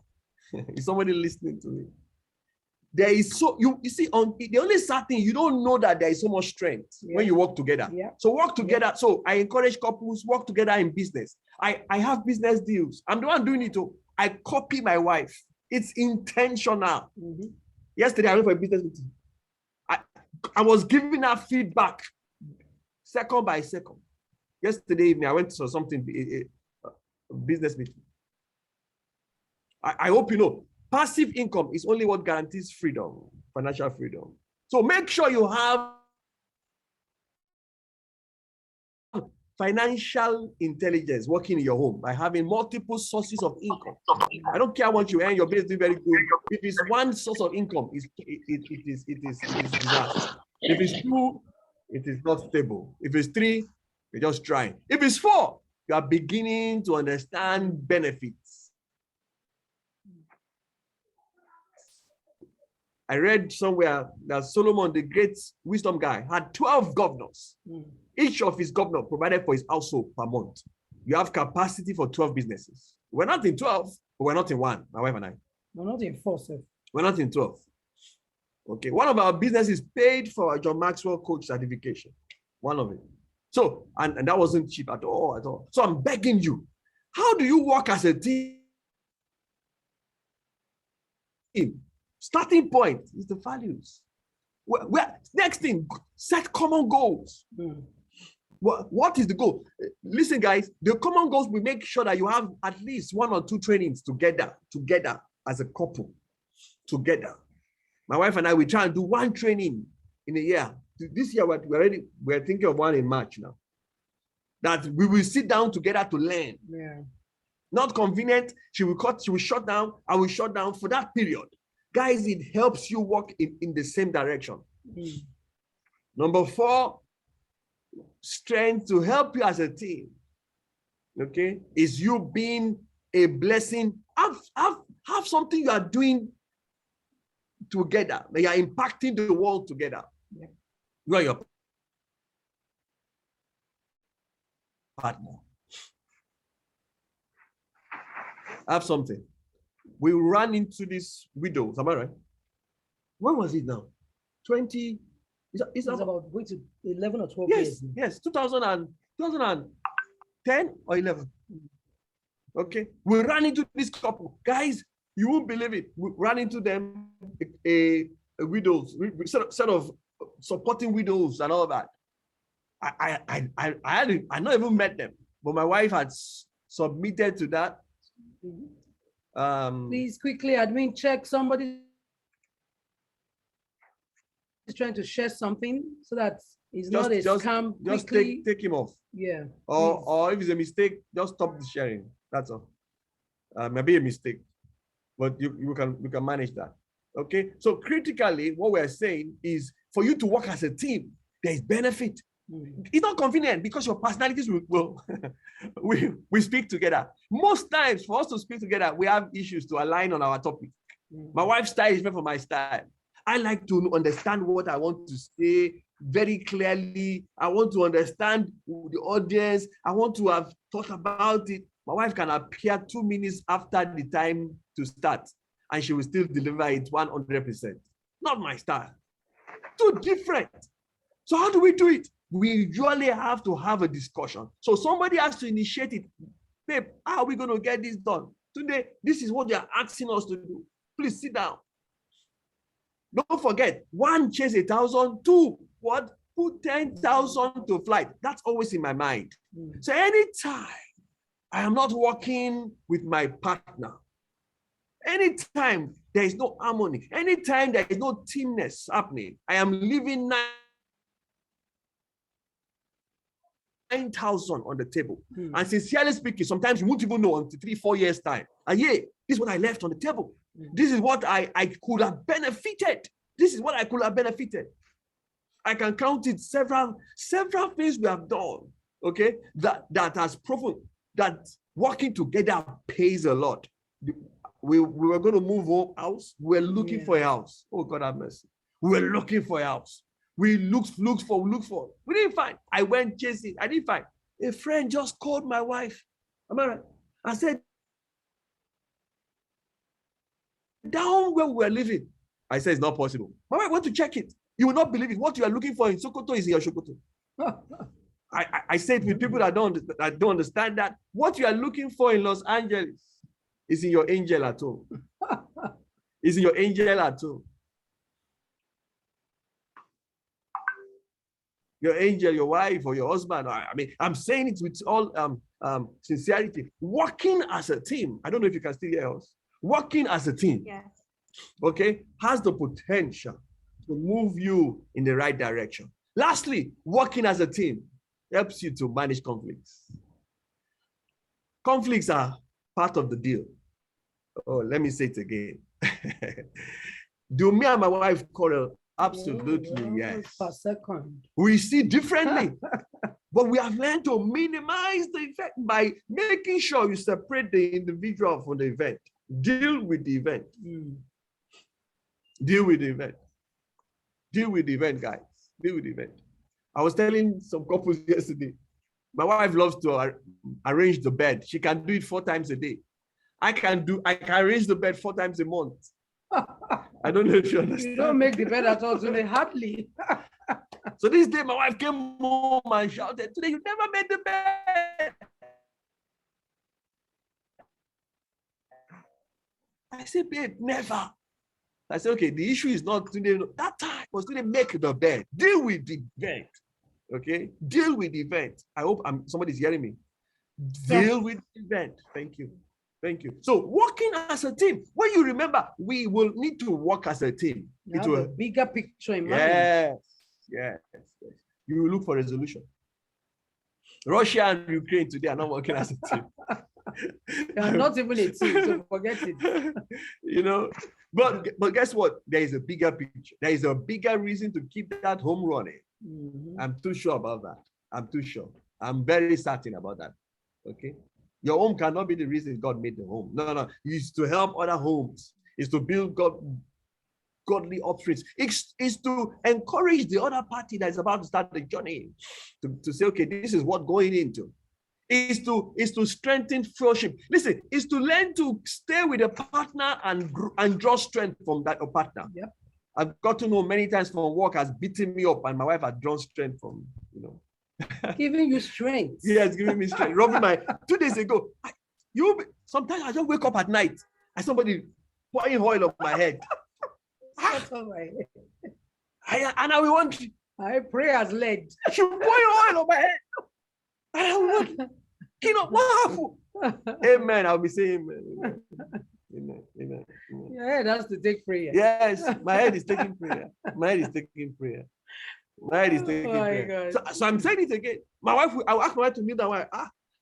is somebody listening to me? There is you see, the only sad thing, you don't know that there is so much strength when you work together. So work together. So I encourage couples, work together in business. I have business deals. I'm the one doing it. I copy my wife. It's intentional. Yesterday, I went for a business meeting. I was giving her feedback second by second. Yesterday evening, I went to something, a business meeting. I hope you know, passive income is only what guarantees freedom, financial freedom. So make sure you have financial intelligence working in your home by having multiple sources of income. I don't care what you earn, your business is very good. If it's one source of income, it is disaster. If it's two, it is not stable. If it's three, you're just trying. If it's four, you are beginning to understand benefits. I read somewhere that Solomon, the great wisdom guy, had 12 governors. Each of his governors provided for his household per month. You have capacity for 12 businesses. We're not in 12, but we're not in one, my wife and I. We're not in 4, sir. We're not in 12. Okay, one of our businesses paid for a John Maxwell coach certification. One of it. So, and that wasn't cheap at all, at all. So I'm begging you, how do you work as a team? Starting point is the values. Next thing, set common goals. What is the goal? Listen, guys, the common goals will make sure that you have at least 1 or 2 trainings together as a couple, together. My wife and I, we try and do 1 training in a year. This year, we're thinking of 1 in March now. That we will sit down together to learn. Yeah. Not convenient. She will shut down. I will shut down for that period. Guys, it helps you walk in the same direction. Number 4, strength to help you as a team. Okay, is you being a blessing. Have something you are doing together. They are impacting the world together. Yeah. You are your partner. Have something. We ran into these widows. Am I right? When was it now? 20. It's about 11 or 12 yes, years. Yes, 2010 or 11. Okay, we ran into this couple. Guys, you won't believe it. We ran into them, a widows, sort of supporting widows and all that. I not even met them, but my wife had submitted to that. Please quickly, admin, check somebody is trying to share something so that it's not a scam. Just quickly. take him off. Yeah. Or if it's a mistake, just stop the sharing. That's all. Maybe a mistake, but you can manage that. Okay. So critically, what we're saying is for you to work as a team, there is benefit. It's not convenient because your personalities will we speak together. Most times for us to speak together, we have issues to align on our topic. My wife's style is different from my style. I like to understand what I want to say very clearly. I want to understand the audience. I want to have thought about it. My wife can appear 2 minutes after the time to start, and she will still deliver it 100%. Not my style. Too different. So how do we do it? We usually have to have a discussion. So somebody has to initiate it. Babe, how are we going to get this done? Today, this is what they are asking us to do. Please sit down. Don't forget, 1, chase 1,000. 2, what? Put 10,000 to flight. That's always in my mind. So anytime I am not working with my partner, anytime there is no harmony, anytime there is no teamness happening, I am leaving 9,000 on the table. And sincerely speaking, sometimes you won't even know until 3-4 years time. And yeah, this is what I left on the table. This is what I could have benefited. This is what I could have benefited. I can count it several things we have done, okay, that has proven that working together pays a lot. We were going to move house. We were looking for a house. Oh, God have mercy. We were looking for a house. We looked for. We didn't find. I went chasing. I didn't find. A friend just called my wife. Am I right? I said, down where we were living. I said, it's not possible. My wife went to check it. You will not believe it. What you are looking for in Sokoto is in your Sokoto. I said with people that don't understand that what you are looking for in Los Angeles is in your angel at home. Is in your angel at home. Your angel, your wife, or your husband. I mean, I'm saying it with all sincerity. Working as a team. I don't know if you can still hear us. Working as a team, Yes. okay, has the potential to move you in the right direction. Lastly, working as a team helps you to manage conflicts. Conflicts are part of the deal. Oh, let me say it again. Do me and my wife quarrel? Absolutely, yes. Per second. We see differently, but we have learned to minimize the effect by making sure you separate the individual from the event. Deal with the event. Deal with the event. Deal with the event, guys. Deal with the event. I was telling some couples yesterday, My wife loves to arrange the bed. She can do it 4 times a day. I can arrange the bed 4 times a month. I don't know if you understand. You don't make the bed at all, so hardly. So this day, my wife came home and shouted, "Today, you never made the bed." I said, "Babe, never." I said, "Okay, the issue is not today. That time was today, make the bed. Deal with the bed. Okay? Deal with the event." I hope somebody's hearing me. Deal with the event. Thank you. Thank you. So working as a team, when you remember, we will need to work as a team. It will a bigger picture in mind. Yes. You will look for resolution. Russia and Ukraine today are not working as a team. They are not even a team, so forget it. You know, but guess what? There is a bigger picture. There is a bigger reason to keep that home running. I'm too sure about that. I'm too sure. I'm very certain about that. Okay. Your home cannot be the reason God made the home. No. It's to help other homes. It's to build godly offsprings. It's to encourage the other party that is about to start the journey to say, okay, this is what going into. Is to strengthen fellowship. Listen, it's to learn to stay with a partner and draw strength from that partner. Yep. I've got to know many times from work has beaten me up, and my wife has drawn strength from, giving you strength. Yes, giving me strength. Rubbing 2 days ago, sometimes I just wake up at night and somebody pouring oil on my head. And I will want to. I pray as led. She pour oil on my head. What happened? Amen. I'll be saying amen. Your head has to take prayer. Yes, my head is taking prayer. My head is taking prayer. So I'm saying it again. I will ask my wife to meet that wife.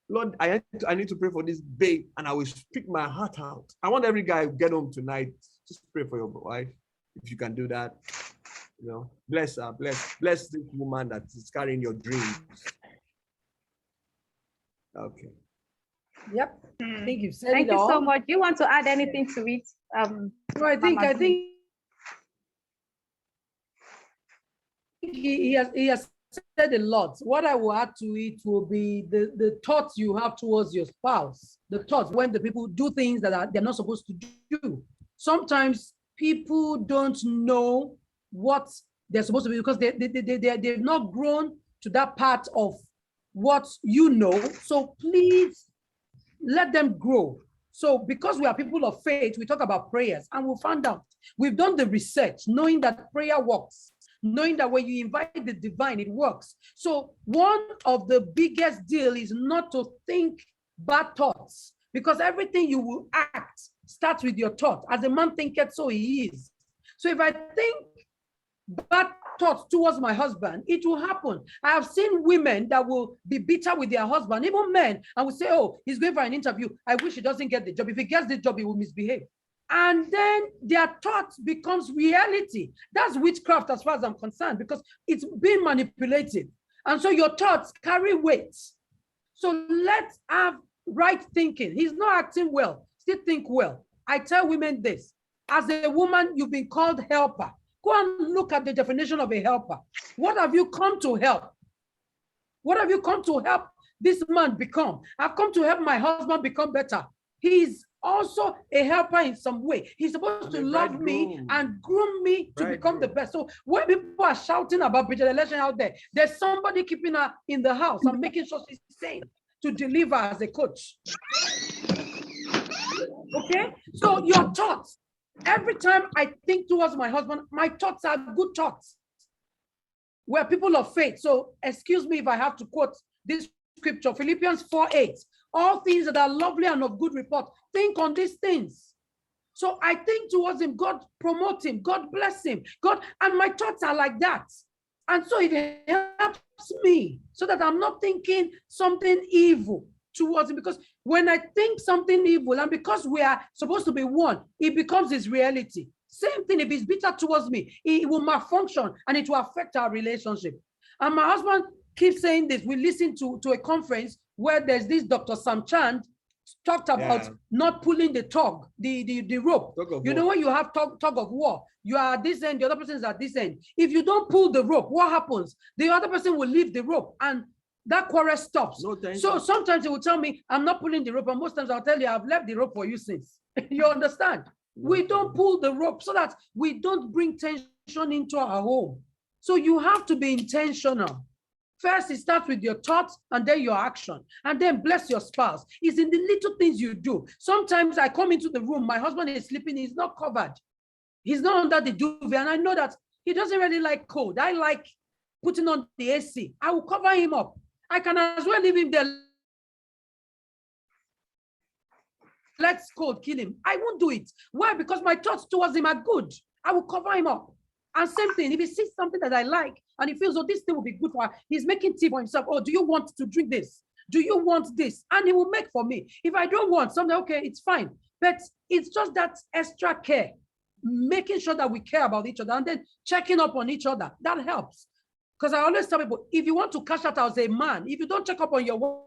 Lord, I need to pray for this babe, and I will speak my heart out. I want every guy to get home tonight. Just pray for your wife, if you can do that. Bless her, bless this woman that is carrying your dreams. Okay. Yep. I think you've said Thank it you all. so much. Do you want to add anything to it? No, I think he has said a lot. What I will add to it will be the thoughts you have towards your spouse. The thoughts when the people do things that they're not supposed to do. Sometimes people don't know what they're supposed to be because they've not grown to that part of what you know. So please let them grow. So because we are people of faith, we talk about prayers, and we found out, we've done the research, knowing that prayer works, knowing that when you invite the divine, it works. So one of the biggest deal is not to think bad thoughts, because everything you will act starts with your thought. As a man thinketh, so he is. So if I think bad thoughts towards my husband, it will happen. I have seen women that will be bitter with their husband, even men, and will say, oh, he's going for an interview. I wish he doesn't get the job. If he gets the job, he will misbehave. And then their thought becomes reality. That's witchcraft as far as I'm concerned, because it's being manipulated. And so your thoughts carry weight. So let's have right thinking. He's not acting well. Still think well. I tell women this. As a woman, you've been called helper. Go and look at the definition of a helper. What have you come to help? What have you come to help this man become? I've come to help my husband become better. He's also a helper in some way. He's supposed to love me and groom me to become the best. So when people are shouting about Bridget Elesin out there, there's somebody keeping her in the house and making sure she's safe to deliver as a coach. Okay? So your thoughts. Every time I think towards my husband, my thoughts are good thoughts. We're people of faith. So excuse me if I have to quote this scripture, Philippians 4:8. All things that are lovely and of good report, think on these things. So I think towards him, God promote him, God bless him, God, and my thoughts are like that. And so it helps me so that I'm not thinking something evil towards him, because when I think something evil, and because we are supposed to be one, it becomes his reality. Same thing, if he's bitter towards me, it will malfunction and it will affect our relationship. And my husband keeps saying this. We listened to a conference where there's this Dr. Sam Chand talked about not pulling the tug, the rope. You know, when you have tug of war, you are at this end, the other person is at this end. If you don't pull the rope, what happens? The other person will leave the rope, and that quarrel stops. No tension. So sometimes he will tell me, I'm not pulling the rope, and most times I'll tell you, I've left the rope for you since. You understand? We don't pull the rope so that we don't bring tension into our home. So you have to be intentional. First, it starts with your thoughts and then your action, and then bless your spouse. It's in the little things you do. Sometimes I come into the room, my husband is sleeping, he's not covered. He's not under the duvet, and I know that he doesn't really like cold. I like putting on the AC. I will cover him up. I can as well leave him there. Let's cold kill him. I won't do it. Why? Because my thoughts towards him are good. I will cover him up. And same thing, if he sees something that I like and he feels, oh, this thing will be good for her, he's making tea for himself. Oh, do you want to drink this? Do you want this? And he will make for me. If I don't want something, okay, it's fine. But it's just that extra care, making sure that we care about each other and then checking up on each other. That helps. Because I always tell people, if you want to cash out as a man, if you don't check up on your wife,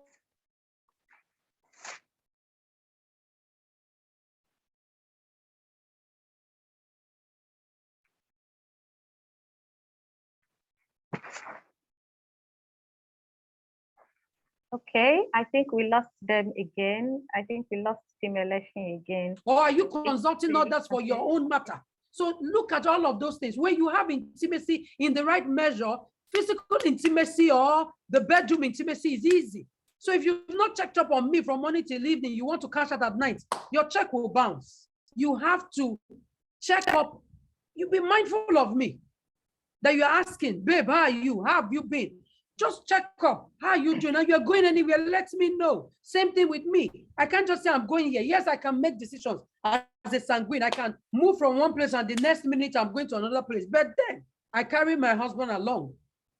Okay, I think we lost them again. I think we lost Team Elesin again. or are you consulting others for your own matter? So look at all of those things. When you have intimacy in the right measure, physical intimacy or the bedroom intimacy is easy. So if you've not checked up on me from morning till evening, you want to cash out at night, your check will bounce. You have to check up. You be mindful of me. That you're asking, babe, how are you? How have you been? Just check up. How are you doing? Are you going anywhere? Let me know. Same thing with me. I can't just say I'm going here. Yes, I can make decisions as a sanguine. I can move from one place and the next minute I'm going to another place. But then I carry my husband along.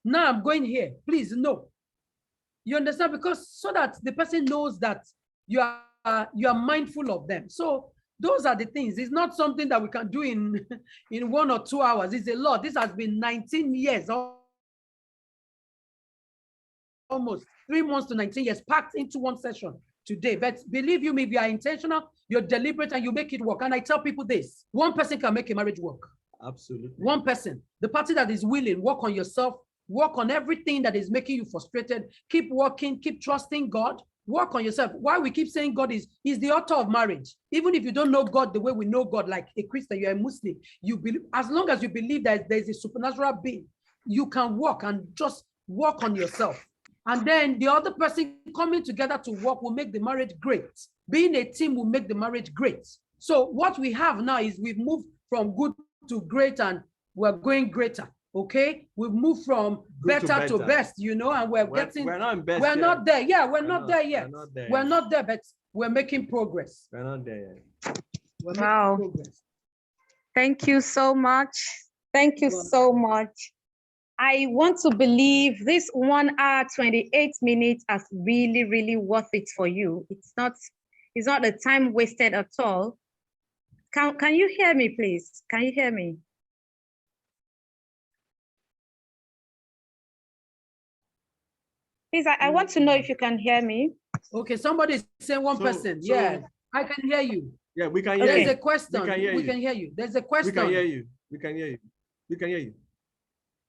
Now I'm going here. Please, no. You understand? Because so that the person knows that you are mindful of them. So those are the things. It's not something that we can do in 1 or 2 hours. It's a lot. This has been 19 years, almost 3 months to 19 years, packed into one session today. But believe you me, if you are intentional, you're deliberate, and you make it work. And I tell people this, one person can make a marriage work. Absolutely. One person. The party that is willing, work on yourself, work on everything that is making you frustrated. Keep working, keep trusting God. Work on yourself. Why we keep saying God is the author of marriage. Even if you don't know God the way we know God, like a Christian, you're a Muslim, you believe, as long as you believe that there's a supernatural being, you can work and just work on yourself. And then the other person coming together to work will make the marriage great. Being a team will make the marriage great. So what we have now is we've moved from good to great, and we're going greater. Okay, we've moved from better to best, you know, and we're getting. We're not in best. We're not there. Yeah, we're not there yet. We're not there, but we're making progress. We're not there yet. Wow. Thank you so much. Thank you so much. I want to believe this 1 hour, 28 minutes is really, really worth it for you. It's not a time wasted at all. Can you hear me, please? Can you hear me? Please, I want to know if you can hear me. Okay, somebody is saying 1%. Yeah, I can hear you. Yeah, we can hear There's you. a question. We can hear you. There's a question. We can hear you. We can hear you. We can hear you.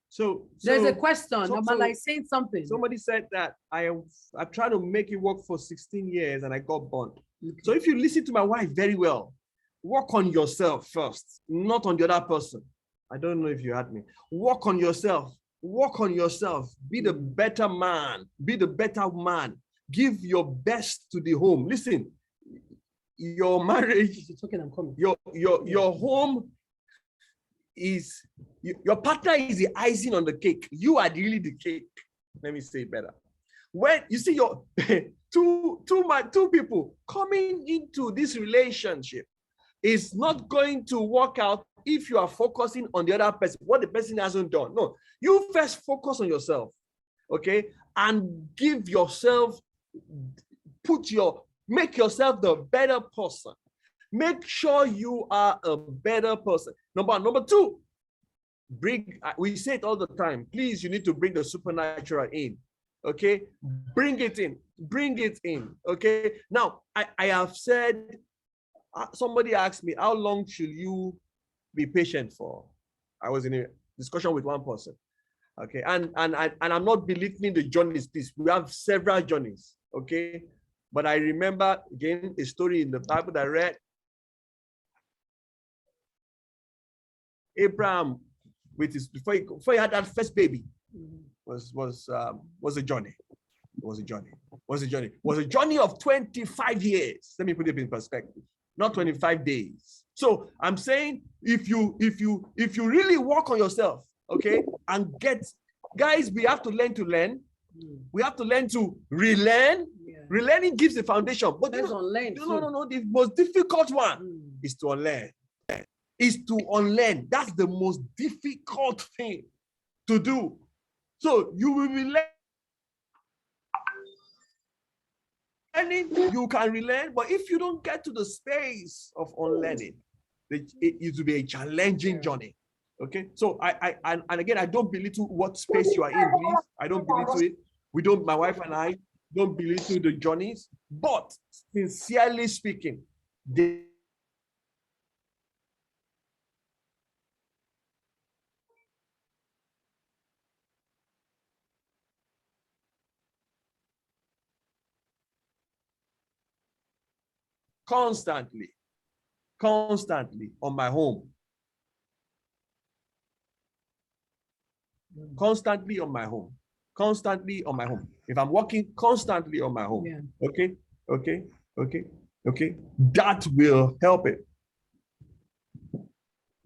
So there's a question. I'm like saying something. Somebody said that I've tried to make it work for 16 years and I got burnt. Okay. So if you listen to my wife very well, work on yourself first, not on the other person. I don't know if you heard me. Work on yourself. Work on yourself. Be the better man. Be the better man. Give your best to the home. Listen, your marriage, your home is, your partner is the icing on the cake. You are really the cake. Let me say it better. When you see your two people coming into this relationship, is not going to work out if you are focusing on the other person, what the person hasn't done. No, you first focus on yourself, okay? And give yourself, make yourself the better person. Make sure you are a better person. Number two, we say it all the time, please, you need to bring the supernatural in, okay? Bring it in, okay? Now, I have said, somebody asked me, how long should you be patient for? I was in a discussion with one person. Okay, and I'm not belittling the journeys, please. We have several journeys, okay? But I remember, again, a story in the Bible that I read. Abraham, with his, before he had that first baby, was a journey. It was a journey. It was a journey of 25 years. Let me put it in perspective. Not 25 days. So I'm saying if you really work on yourself, okay, and guys, we have to learn to learn. We have to learn to relearn. Yeah. Relearning gives the foundation. But no. The most difficult one is to unlearn. Is to unlearn. That's the most difficult thing to do. So you will be learning, you can relearn, but if you don't get to the space of unlearning, it will be a challenging journey. Okay, so and again, I don't belittle what space you are in, please. I don't belittle it. We don't, my wife and I don't belittle the journeys, but sincerely speaking, constantly on my home. Constantly on my home. If I'm working, constantly on my home. Yeah. Okay. That will help it.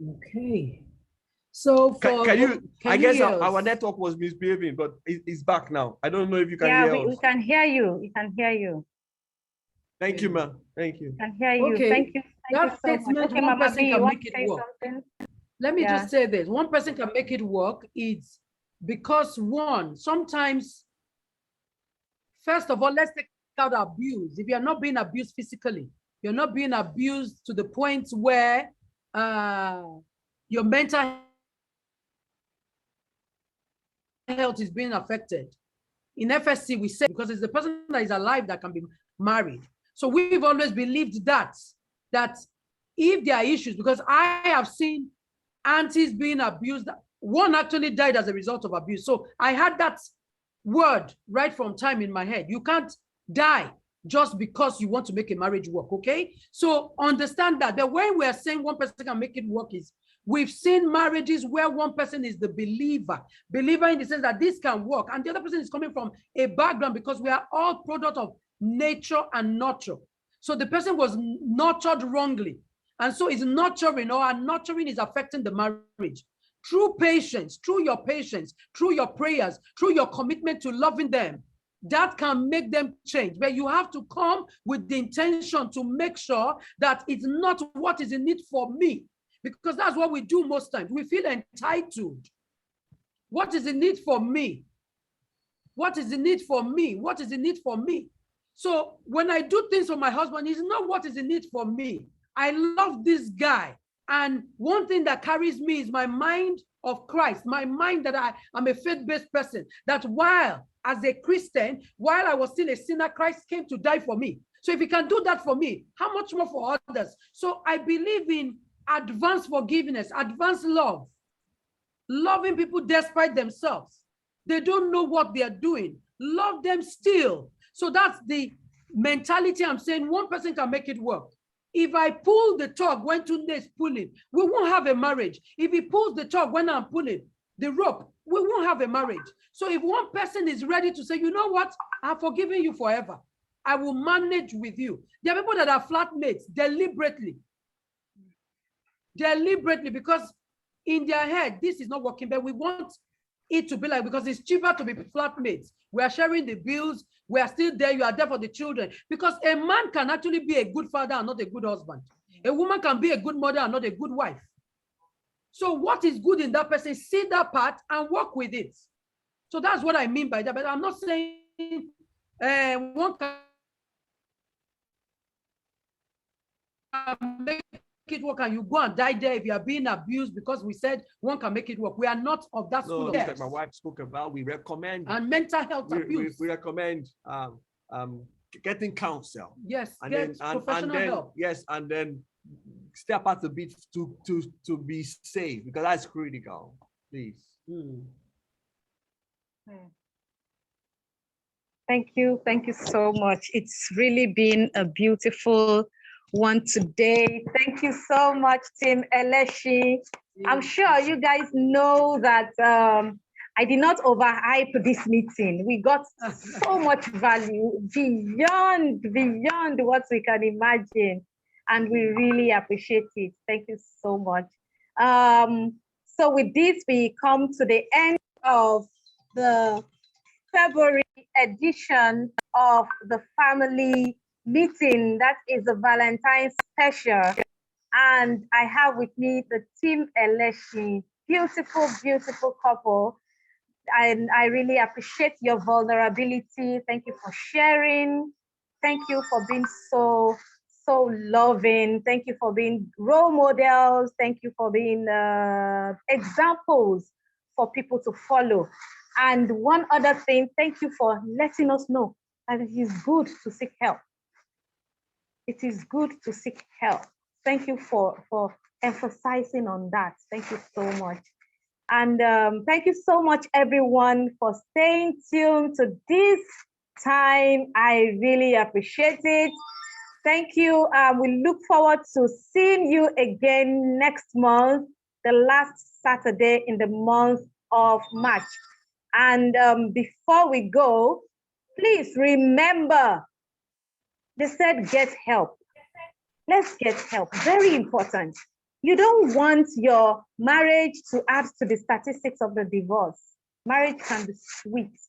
Okay. So for I guess our network was misbehaving, but it's back now. I don't know if you can hear us. We can hear you. We can hear you. Thank you, ma'am. Thank you. We can hear you. Okay. Thank you. That statement, Okay, one Mama person B, can you want make to it say work. something? Let me Yeah. just say this. One person can make it work. It's because sometimes, first of all, let's take out abuse. If you're not being abused physically, you're not being abused to the point where your mental health is being affected. In FSC, we say, because it's the person that is alive that can be married. So we've always believed that if there are issues, because I have seen aunties being abused, one actually died as a result of abuse. So I had that word right from time in my head. You can't die just because you want to make a marriage work, okay? So understand that. The way we are saying one person can make it work is, we've seen marriages where one person is the believer in the sense that this can work, and the other person is coming from a background, because we are all product of nature and nurture. So the person was nurtured wrongly, and so is nurturing, or nurturing is affecting the marriage. Through patience, through your prayers, through your commitment to loving them, that can make them change. But you have to come with the intention to make sure that it's not what is in it for me, because that's what we do most times. We feel entitled. What is in it for me? What is in it for me? What is in it for me? So when I do things for my husband, it's not what is in it for me. I love this guy. And one thing that carries me is my mind of Christ, my mind that I am a faith-based person, that while as a Christian, while I was still a sinner, Christ came to die for me. So if he can do that for me, how much more for others? So I believe in advanced forgiveness, advanced love, loving people despite themselves. They don't know what they are doing. Love them still. So that's the mentality I'm saying. One person can make it work. If I pull the tug when Tunde is pulling, we won't have a marriage. If he pulls the tug when I'm pulling the rope, we won't have a marriage. So if one person is ready to say, you know what, I've forgiven you forever, I will manage with you. There are people that are flatmates deliberately, because in their head, this is not working, but we want it to be like, because it's cheaper to be flatmates. We are sharing the bills. We are still there. You are there for the children. Because a man can actually be a good father and not a good husband. A woman can be a good mother and not a good wife. So what is good in that person, see that part and work with it. So that's what I mean by that. But I'm not saying one can make it work and you go and die there if you are being abused, because we said one can make it work. We are not of that school. No, like my wife spoke about, we recommend and mental health abuse. We recommend getting counsel. Yes, professional help. Yes, and then step out a bit to be safe, because that's critical. Please. Thank you. Thank you so much. It's really been a beautiful one today. Thank you so much, Team Elesin. I'm sure you guys know that I did not overhype this meeting. We got so much value beyond what we can imagine. And we really appreciate it. Thank you so much. So with this, we come to the end of the February edition of the family meeting. That is a Valentine's special. And I have with me the Team Elesin, beautiful, beautiful couple. And I really appreciate your vulnerability. Thank you for sharing. Thank you for being so loving. Thank you for being role models. Thank you for being examples for people to follow. And one other thing, thank you for letting us know that it is good to seek help. It is good to seek help. Thank you for emphasizing on that. Thank you so much. And thank you so much, everyone, for staying tuned to this time. I really appreciate it. Thank you. We look forward to seeing you again next month, the last Saturday in the month of March. And before we go, please remember, they said get help. Let's get help. Very important. You don't want your marriage to add to the statistics of the divorce. Marriage can be sweet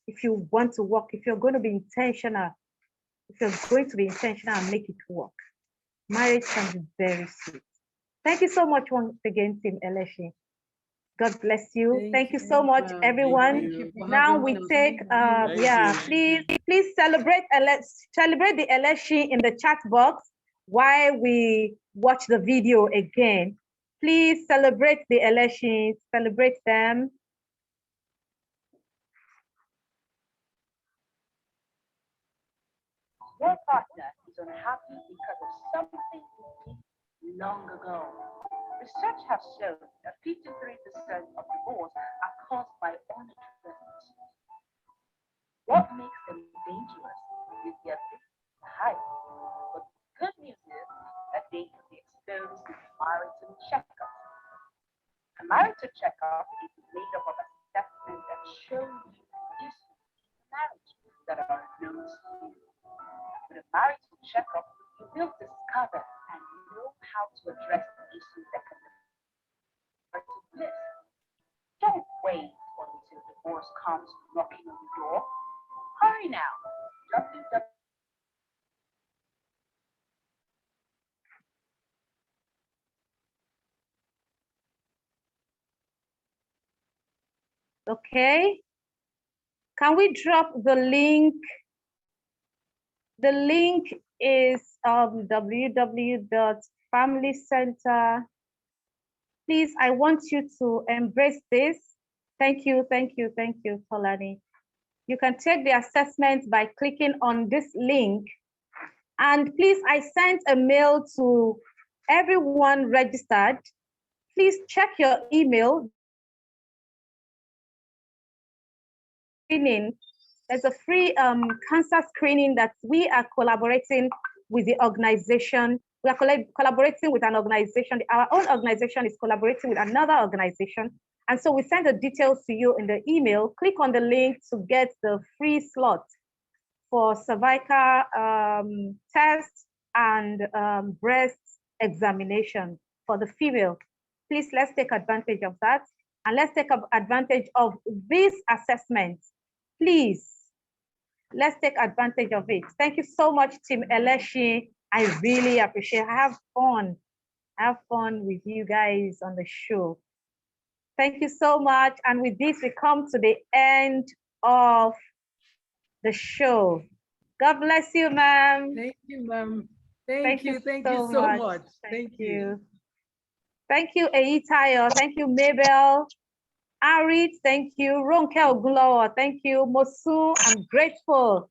if you want to work, if you're going to be intentional, and make it work. Marriage can be very sweet. Thank you so much once again, Team Elesin. God bless you. Thank you so much, everyone. Now we take, please celebrate the Elesin in the chat box while we watch the video again. Please celebrate the Elesin, celebrate them. Your partner is unhappy because of something you did long ago. Research has shown that 53% of divorce are caused by unaddressed issues. What makes them dangerous is their ability to hide. But the good news is that they can be exposed in marital checkup. A marital checkup is made up of assessments that show you issues in marriage that are unknown to you. With a marital checkup, you will discover and know how to address the issues that can affect marital bliss. Don't wait until divorce comes knocking on the door. Hurry now. Okay. Can we drop the link? The link is www.familycenter. Please, I want you to embrace this. Thank you, Tolani. You can take the assessment by clicking on this link. And please, I sent a mail to everyone registered. Please check your email. There's a free cancer screening that we are collaborating with the organization. We are collaborating with an organization. Our own organization is collaborating with another organization. And so we send the details to you in the email. Click on the link to get the free slot for cervical test and breast examination for the female. Please, let's take advantage of that. And let's take advantage of this assessment. Please, let's take advantage of it. Thank you so much, Team Elesin. I really appreciate it. I have fun with you guys on the show. Thank you so much. And with this, we come to the end of the show. God bless you, ma'am. Thank you, ma'am. Thank you so much. Thank you. Thank you, Eitayo. Thank you, Mabel. Arit, thank you. Ronke Ogunlowo, thank you. Mosu, I'm grateful.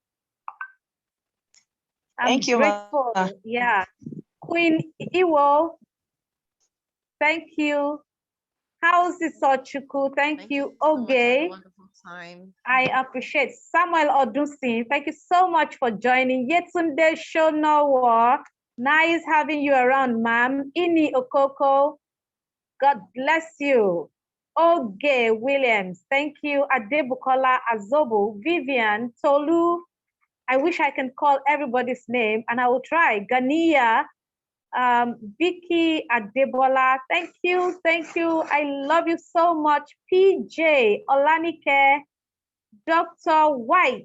Thank you, grateful. Yeah. Queen Iwo, thank you. How's it, Sochuku? Thank you. Okay. time. I appreciate Samuel Odusin. Thank you so much for joining. Yetunde Shonowo. Nice having you around, ma'am. Ini Okoko. God bless you. Oge Williams. Thank you. Adebukola Azobu. Vivian Tolu. I wish I can call everybody's name, and I will try. Ganiya. Vicky Adebola, thank you. I love you so much. PJ Olanike, Dr. White,